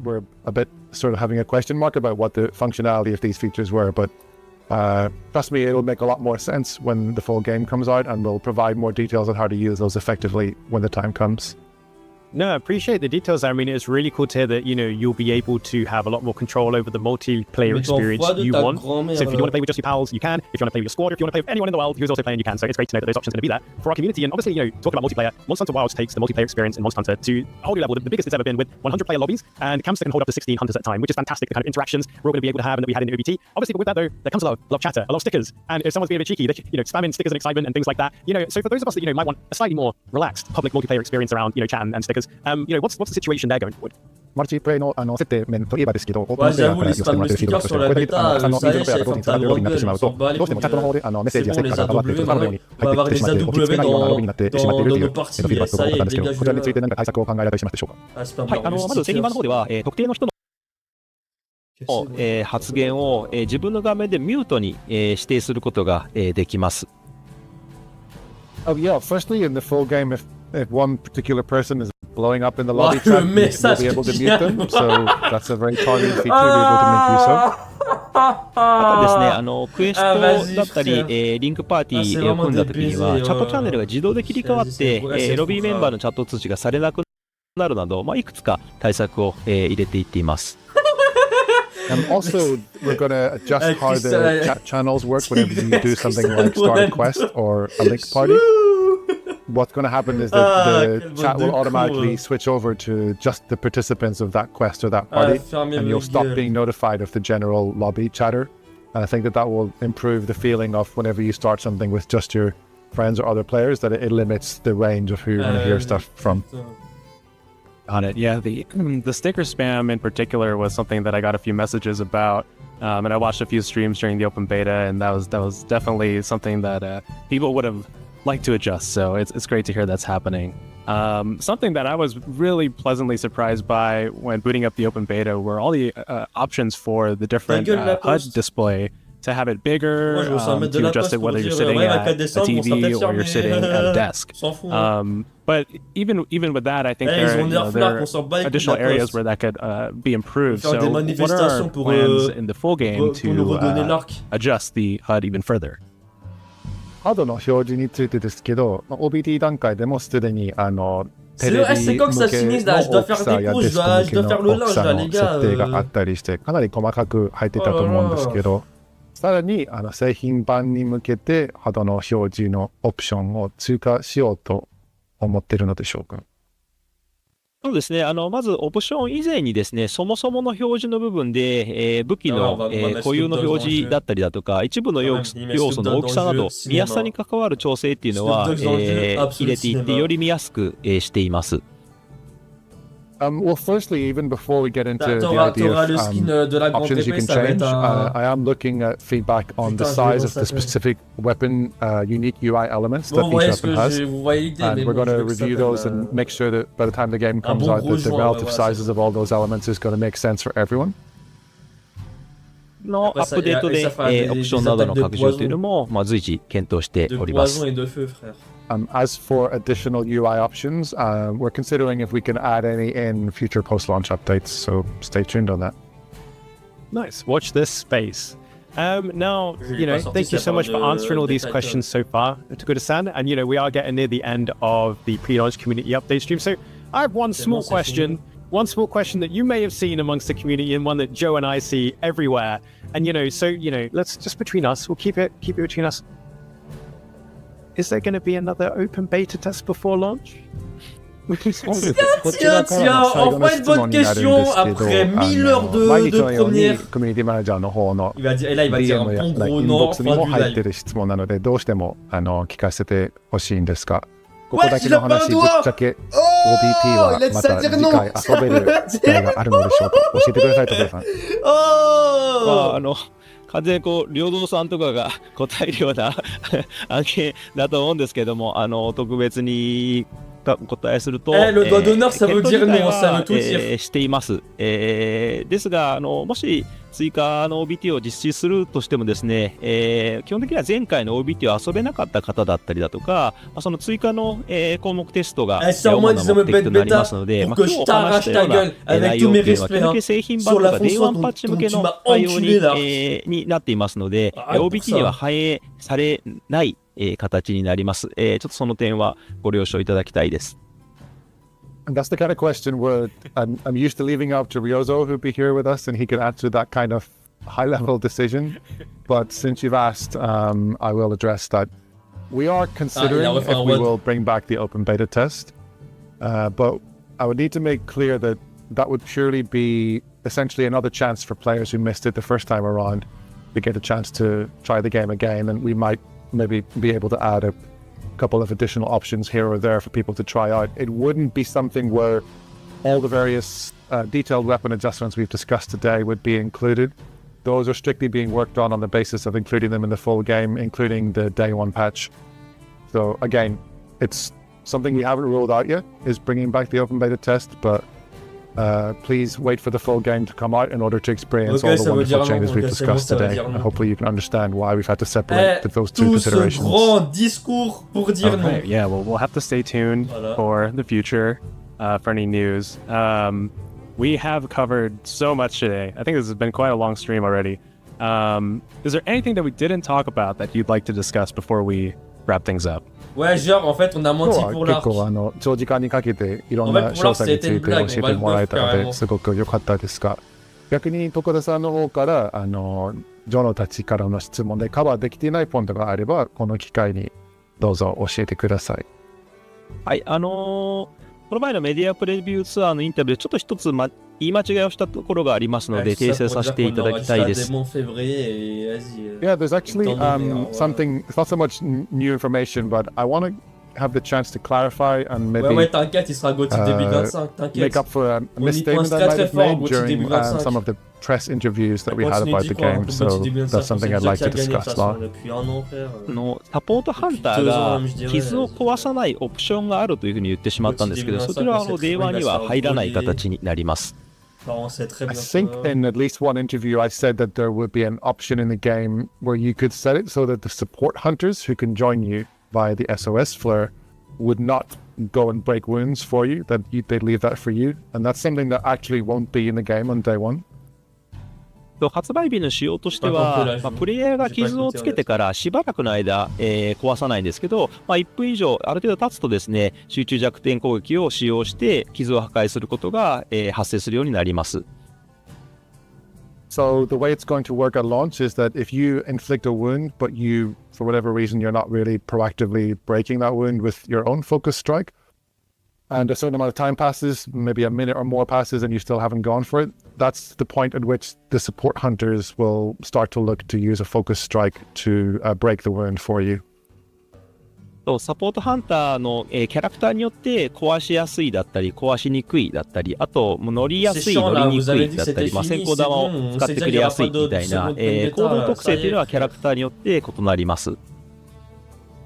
S3: We're a bit sort of having a question mark about what the functionality of these features were, but trust me, it'll make a lot more sense when the full game comes out, and we'll provide more details on how to use those effectively when the time comes.
S2: No, I appreciate the details. I mean, it's really cool to hear that, you'll be able to have a lot more control over the multiplayer experience you want. So if you want to play with just your pals, you can. If you want to play with your squad, if you want to play with anyone in the world who's also playing, you can. So it's great to know that those options are going to be there for our community. And obviously, talking about multiplayer, Monster Hunter Wilds takes the multiplayer experience in Monster Hunter to a whole new level, the biggest it's ever been, with 100 player lobbies and camps that can hold up to 16 hunters at a time, which is fantastic. The kind of interactions we're all going to be able to have and that we had in OBT. Obviously, but with that though, there comes a lot of chatter, a lot of stickers. And if someone's being a bit cheeky, they spamming stickers and excitement and things like that. So for those of us that, might want a slightly more relaxed public multiplayer experience around, chat and stickers, what's the situation there going forward?
S3: マルチプレイの設定面といえばですけど、オープンプレイヤーから寄せてもらってるフィードバックとして、これでたくさんのインドプレイヤーが同時につながるロビーになってしまうと、どうしてもチャットの方でメッセージやステッカーが回っているとかのように入ってきてしまって、落ち着けないようなロビーになってしまっているというフィードバックが多かったんですけど、こちらについて何か対策を考えられたりしますでしょうか。
S4: はい、まず製品版の方では、特定の人の発言を自分の画面でミュートに指定することができます。
S3: Oh yeah, firstly in the full game, if one particular person is blowing up in the lobby chat, you'll be able to mute them. So that's a very targeted feature to be able to make use of.
S4: あとですね、クエストだったり、リンクパーティーを組んだ時には、チャットチャンネルが自動で切り替わって、ロビーメンバーのチャット通知がされなくなるなど、いくつか対策を入れていっています。
S3: Also, we're going to adjust how the chat channels work whenever you do something like start a quest or a link party. What's going to happen is that the chat will automatically switch over to just the participants of that quest or that party, and you'll stop being notified of the general lobby chatter. And I think that will improve the feeling of whenever you start something with just your friends or other players, that it limits the range of who you're going to hear stuff from.
S2: On it, yeah. The sticker spam in particular was something that I got a few messages about, and I watched a few streams during the open beta, and that was definitely something that people would have liked to adjust. So it's great to hear that's happening. Something that I was really pleasantly surprised by when booting up the open beta were all the options for the different HUD display. to have it bigger,
S1: Moi, je veux ça mettre de
S2: to
S1: la
S2: adjust
S1: poste
S2: it
S1: pour
S2: whether you're
S1: dire,
S2: sitting
S1: ouais,
S2: at
S1: 4
S2: a
S1: décembre, on sera
S2: TV
S1: peut-être
S2: or you're
S1: fermé.
S2: sitting at a desk.
S1: S'en fout. Hein.
S2: But even with that, I think
S1: Ils
S2: there,
S1: ont des
S2: there
S1: qu'on s'en bat
S2: are
S1: les couilles de
S2: additional
S1: la
S2: areas
S1: poste.
S2: where that could be improved.
S1: Faire
S2: So
S1: des
S2: what are
S1: manifestations
S2: our
S1: pour,
S2: plans in the full game
S1: pour nous redonner
S2: to
S1: l'arc.
S2: adjust the HUD even further?
S3: ハードの表示についてですけど、OBT 段階でもすでにテレビ
S1: c'est quand que ça finisse là, je dois faire des cours, je dois faire le linge là, les gars.
S3: 設定があったりしてかなり細かく入ってたと思うんですけど、さらに製品版に向けてハードの表示のオプションを追加しようと思っているのでしょうか。
S4: そうですね。まず、オプション以前にですね、そもそもの表示の部分で、武器の、固有の表示だったりだとか、一部の要素の大きさなど、見やすさに関わる調整っていうのは、入れていって、より見やすく、しています。
S3: Well, firstly, even before we get into the idea of options you can change, I am looking at feedback on the size of the specific weapon, unique UI elements that each weapon has. And we're going to review those and make sure that by the time the game comes out, that the relative sizes of all those elements is going to make sense for everyone.
S4: のアップデートで、オプションなどの拡充というのも、随時検討しております。
S3: As for additional UI options, we're considering if we can add any in future post-launch updates, so stay tuned on that.
S2: Nice. Watch this space. Now, thank you so much for answering all these questions so far, Tokuda-san. And, we are getting near the end of the pre-launch community update stream. So I have one small question that you may have seen amongst the community and one that Joe and I see everywhere. And, let's just between us, we'll keep it between us. Is there going to be another open beta test before launch?
S1: Tiens, enfin une bonne question après 1000 heures de première. Il va dire, et là il va dire un bon gros non, fin du live.
S3: 質問なのでどうしても聞かせてほしいんですが、ここ
S1: Ouais,
S3: だけ
S1: il
S3: の
S1: a pas un
S3: 話ぶっ
S1: doigt.
S3: ちゃけ
S1: Oh,
S3: OBT は
S1: il a dit
S3: ま
S1: ça
S3: た
S1: dire
S3: 次
S1: non.
S3: 回遊べる機会があるのでしょうか。教えてください、徳田さん。
S1: Oh.
S4: 完全に領土さんとかが答えるような案件だと思うんですけども、特別に答えすると、
S1: le doigt d'honneur, ça veut dire non, ça veut tout dire.
S4: しています。ですが、もし追加の OBT を実施するとしてもですね、基本的には前回の OBT を遊べなかった方だったりだとか、その追加の、項目テストが主な目的となりますので、今日お話したような内容というのは、基本的に製品版とか Day1 パッチ向けの対応になっていますので、OBT には反映されない形になります。ちょっとその点はご了承いただきたいです。
S3: And that's the kind of question where I'm used to leaving up to Ryozo, who'd be here with us, and he could answer that kind of high-level decision. But since you've asked, I will address that. We are considering if we will bring back the open beta test. But I would need to make clear that that would purely be essentially another chance for players who missed it the first time around to get a chance to try the game again, and we might maybe be able to add a couple of additional options here or there for people to try out. It wouldn't be something where all the various detailed weapon adjustments we've discussed today would be included. Those are strictly being worked on the basis of including them in the full game, including the day one patch. So again, it's something we haven't ruled out yet, is bringing back the open beta test, but please wait for the full game to come out in order to experience all the wonderful changes we've discussed today. And hopefully you can understand why we've had to separate those two considerations.
S1: Grand discours pour dire non.
S2: Yeah, well, we'll have to stay tuned for the future for any news. We have covered so much today. I think this has been quite a long stream already. Is there anything that we didn't talk about that you'd like to discuss before we wrap things up?
S1: Ouais, genre, en fait, on a menti pour l'arc.
S3: 結構長時間にかけていろんな詳細について教えてもらえたのですごく良かったですが、逆に徳田さんの方からジョノたちからの質問でカバーできていないポイントがあれば、この機会にどうぞ教えてください。
S4: はい、この前のメディアプレビューツアーのインタビューでちょっと一つ言い間違いをしたところがありますので訂正させていただきたいです。
S3: Yeah, there's actually something, it's not so much new information, but I want to have the chance to clarify and maybe make up for a misstatement that I might have made during some of the press interviews that we had about the game, so that's something I'd like to discuss now.
S4: サポートハンターが傷を壊さないオプションがあるというふうに言ってしまったんですけど、そちらはDay1には入らない形になります。
S1: on sait très
S3: I
S1: bien
S3: think
S1: ça.
S3: in at least one interview, I said that there would be an option in the game where you could set it so that the support hunters who can join you via the SOS flare would not go and break wounds for you, that they'd leave that for you. And that's something that actually won't be in the game on day one.
S4: 発売日の仕様としては、プレイヤーが傷をつけてからしばらくの間、壊さないんですけど、1分以上ある程度経つとですね、集中弱点攻撃を使用して傷を破壊することが、発生するようになります。
S3: So the way it's going to work at launch is that if you inflict a wound, but you, for whatever reason, you're not really proactively breaking that wound with your own focus strike, and a certain amount of time passes, maybe a minute or more passes, and you still haven't gone for it, that's the point at which the support hunters will start to look to use a focus strike to break the wound for you.
S4: サポートハンターの、キャラクターによって壊しやすいだったり壊しにくいだったり、あと乗りやすい乗りにくいだったり、先行玉を使ってくれやすいみたいな、行動特性というのはキャラクターによって異なります。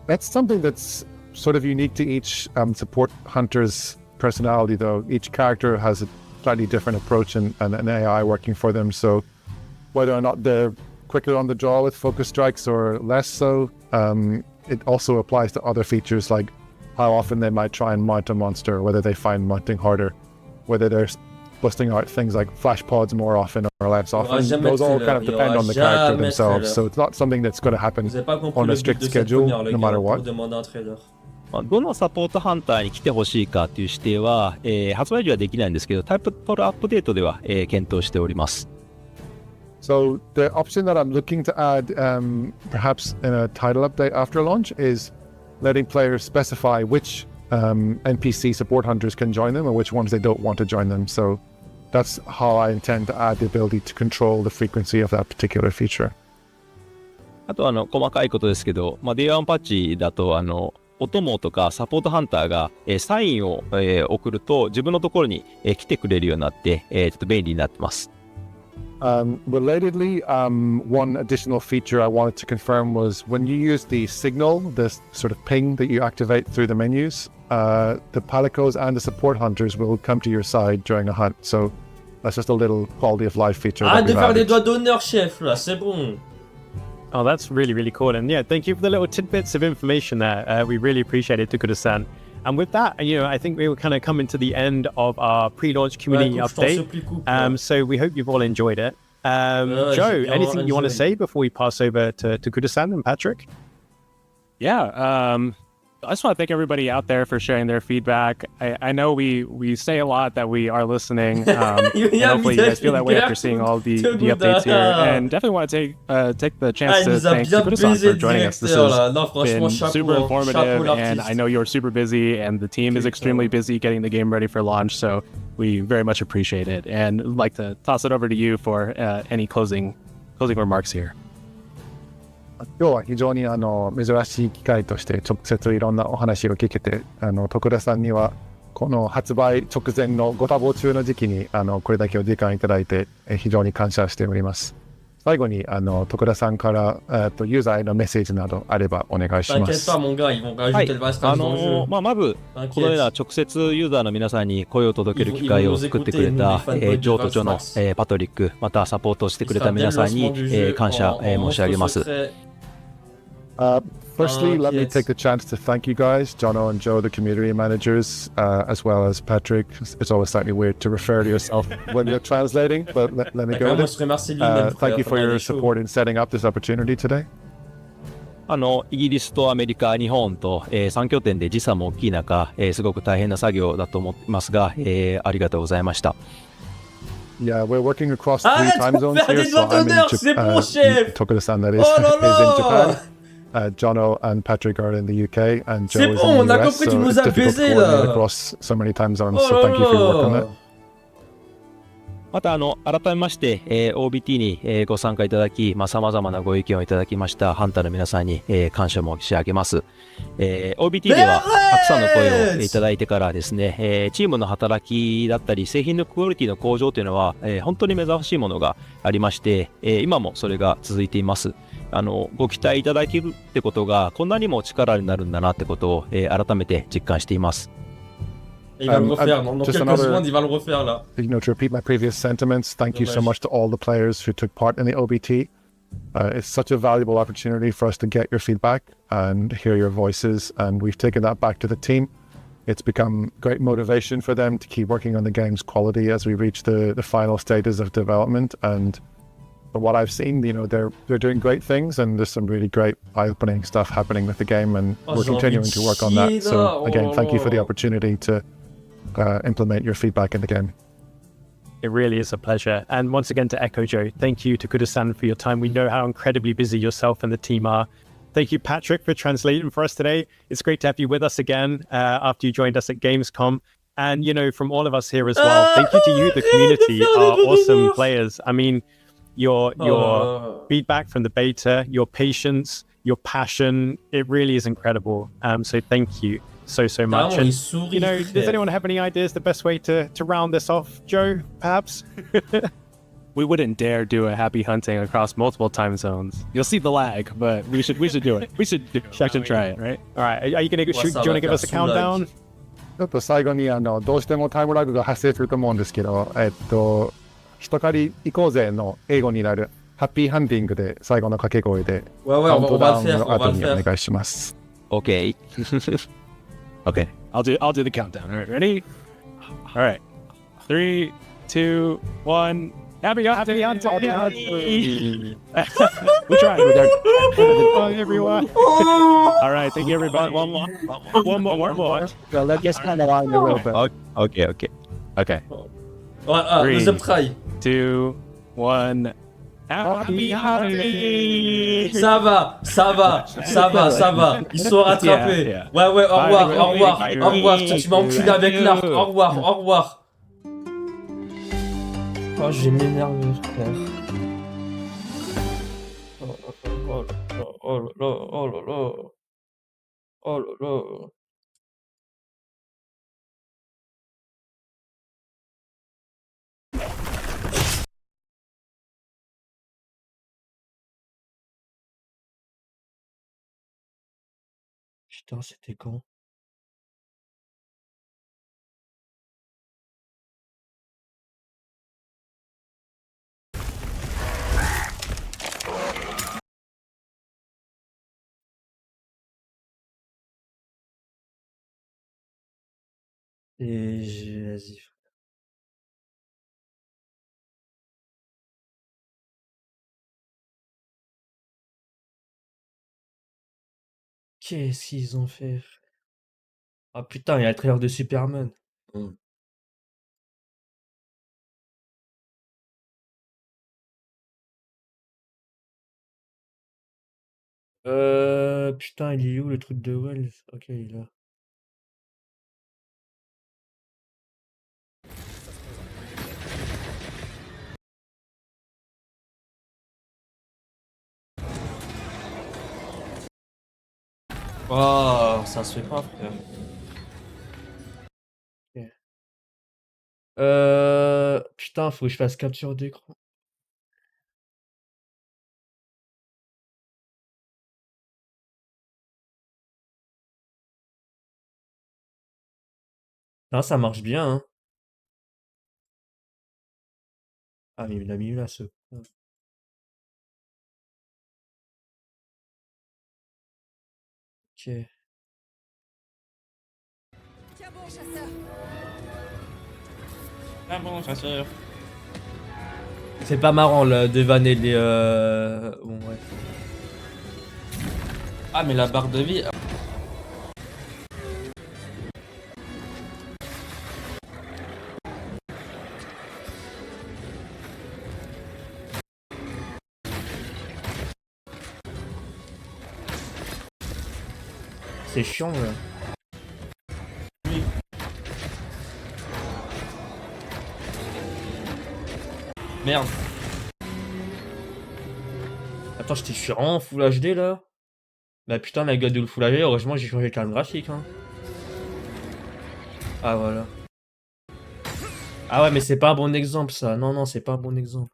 S3: That's something that's sort of unique to each support hunter's personality, though. Each character has a slightly different approach and an AI working for them, so whether or not they're quicker on the draw with focus strikes or less so, it also applies to other features like how often they might try and mount a monster, whether they find mounting harder, whether they're busting out things like flash pods more often or less often. Those all kind of depend on the character themselves, so it's not something that's going to happen on a strict schedule no matter what.
S4: どのサポートハンターに来てほしいかという指定は、発売時はできないんですけど、タイプトルアップデートでは、検討しております。
S3: So the option that I'm looking to add, perhaps in a title update after launch, is letting players specify which NPC support hunters can join them and which ones they don't want to join them. So that's how I intend to add the ability to control the frequency of that particular feature.
S4: あと細かいことですけど、Day1 パッチだとお供とかサポートハンターが、サインを、送ると自分のところに、来てくれるようになって、ちょっと便利になってます。
S3: Relatedly, one additional feature I wanted to confirm was when you use the signal, this sort of ping that you activate through the menus, the palicos and the support hunters will come to your side during a hunt. So that's just a little quality of life feature.
S1: Arrête de faire des doigts d'honneur, chef, là, c'est bon.
S2: Oh, that's really, really cool. And yeah, thank you for the little tidbits of information there. We really appreciate it, Tokuda-san. And with that, I think we were kind of coming to the end of our pre-launch community update. So we hope you've all enjoyed it. Joe, anything you want to say before we pass over to Tokuda-san and Patrick? Yeah, I just want to thank everybody out there for sharing their feedback. I know we say a lot that we are listening. And hopefully you guys feel that way after seeing all the updates here. And definitely want to take the chance to thank Tokuda-san for joining us. This has been super informative, and I know you're super busy, and the team is extremely busy getting the game ready for launch. So we very much appreciate it, and I'd like to toss it over to you for any closing remarks here.
S3: 今日は非常に珍しい機会として直接いろんなお話を聞けて、徳田さんにはこの発売直前のご多忙中の時期にこれだけお時間いただいて非常に感謝しております。最後に徳田さんからユーザーへのメッセージなどあればお願いします。
S4: はい、まずこのような直接ユーザーの皆さんに声を届ける機会を作ってくれたジョーとジョのパトリック、またサポートしてくれた皆さんに感謝申し上げます。
S3: Firstly, let me take the chance to thank you guys, Jono and Joe, the community managers, as well as Patrick. It's always slightly weird to refer to yourself when you're translating, but let me go with it. Thank you for your support in setting up this opportunity today.
S4: イギリスとアメリカ、日本と、3拠点で時差も大きい中、すごく大変な作業だと思いますが、ありがとうございました。
S3: Yeah, we're working across 3 time zones here, so I'm in Tokuda-san, that is in Japan. Jono and Patrick are in the UK, and Joe is in the US, so it's difficult to coordinate across so many time zones, so thank you for your work on that.
S4: また改めまして、OBT に、ご参加いただき、様々なご意見をいただきましたハンターの皆さんに、感謝申し上げます。OBT ではたくさんの声をいただいてからですね、チームの働きだったり製品のクオリティの向上というのは、本当に目覚ましいものがありまして、今もそれが続いています。ご期待いただけるってことがこんなにも力になるんだなってことを、改めて実感しています。
S1: Il va le refaire, dans quelques secondes, il va le refaire là.
S3: To repeat my previous sentiments, thank you so much to all the players who took part in the OBT. It's such a valuable opportunity for us to get your feedback and hear your voices, and we've taken that back to the team. It's become great motivation for them to keep working on the game's quality as we reach the final stages of development. And from what I've seen, they're doing great things, and there's some really great eye-opening stuff happening with the game, and we're continuing to work on that. So again, thank you for the opportunity to implement your feedback in the game.
S2: It really is a pleasure. And once again, to echo Joe, thank you to Tokuda-san for your time. We know how incredibly busy yourself and the team are. Thank you, Patrick, for translating for us today. It's great to have you with us again after you joined us at Gamescom. And, from all of us here as well, thank you to you, the community, our awesome players. I mean, your feedback from the beta, your patience, your passion, it really is incredible. So thank you so much. And, does anyone have any ideas the best way to round this off? Joe, perhaps? We wouldn't dare do a happy hunting across multiple time zones. You'll see the lag, but we should do it. We should try it, right? All right. Are you gonna shoot? Do you want to give us a countdown?
S3: ちょっと最後にどうしてもタイムラグが発生すると思うんですけど、人狩り行こうぜの英語になるハッピーハンティングで最後の掛け声でカウントダウンの後にお願いします。
S4: Okay. Okay.
S2: I'll do the countdown. All right, ready? All right. 3, 2, 1. Happy hunting! We tried. Everyone. All right, thank you, everybody. One more.
S3: Well, let's just kind of line a little bit.
S4: Okay.
S1: Deuxième try.
S2: 2, 1. Happy hunting!
S1: Ça va. Ils sont rattrapés.
S2: Yeah.
S1: Ouais, au revoir. Tu m'as enculé avec l'arc. Au revoir. Oh, je vais m'énerver, frère. Oh là là. Putain, c'était quand? Vas-y. Qu'est-ce qu'ils ont fait? Ah putain, il y a le trailer de Superman. Putain, il est où le truc de Wells? Ok, il est là. Oh, ça se fait pas, frère. Ok. Putain, faut que je fasse capture d'écran. Non, ça marche bien, hein. Ah, mais il l'a mis là, ce con. Ok.
S5: Tiens bon, chasseur.
S1: Ah bon, chasseur. C'est pas marrant là, de vanner les Bon bref. Ah mais la barre de vie. C'est chiant là. Oui. Merde. Attends, je suis vraiment en Full HD là. Bah putain, la gueule de le Full HD, heureusement j'ai changé le cadre graphique. Hein. Ah voilà. Ah ouais, mais c'est pas un bon exemple ça. Non, c'est pas un bon exemple.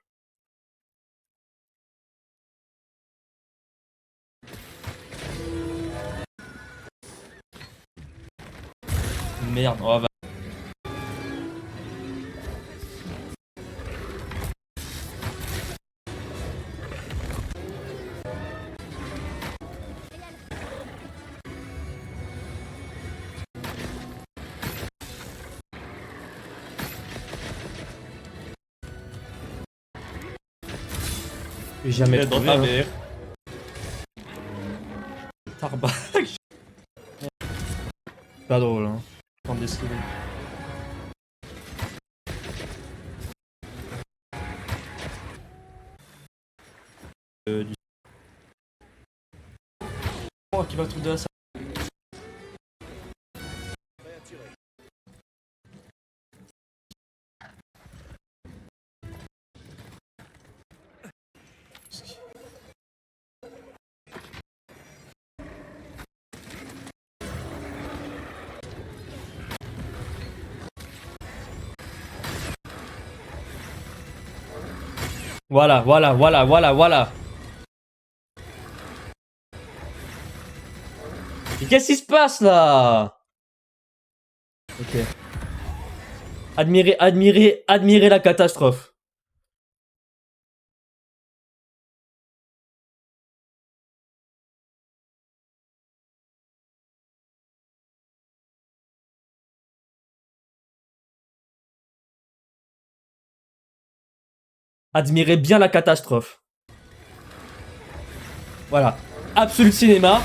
S1: Merde, oh, va. Jamais trouvé. Hein. Tarbac. Pas drôle, hein. Prendre des skills. Oh, qui va tout de ça. Voilà, voilà, voilà, voilà, voilà. Mais qu'est-ce qui se passe là? Ok. Admirez, admirez, admirez la catastrophe. Admirez bien la catastrophe. Voilà. Absolute cinéma.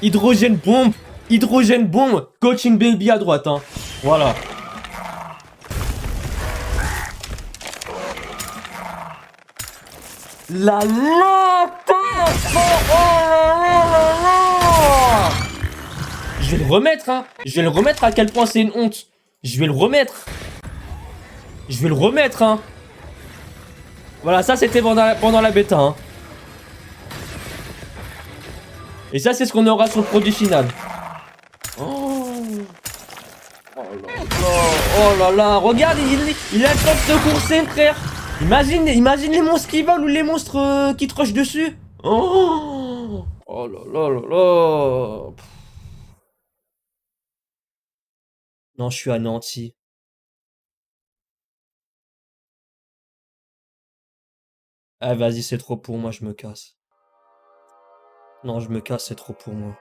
S1: Hydrogène bombe. Hydrogène bombe. Coaching baby à droite. Hein. Voilà. La Je vais le remettre, hein. Je vais le remettre à quel point c'est une honte. Je vais le remettre. Je vais le remettre, hein. Voilà, ça c'était pendant la bêta, hein. Et ça, c'est ce qu'on aura sur le produit final. Oh, oh là là, regarde, il a le temps de te courser, frère. Imagine les monstres qui volent ou les monstres qui te rushent dessus. Oh, oh là là là là. Non, je suis anéanti. Ah, vas-y, c'est trop pour moi, je me casse. Non, je me casse, c'est trop pour moi.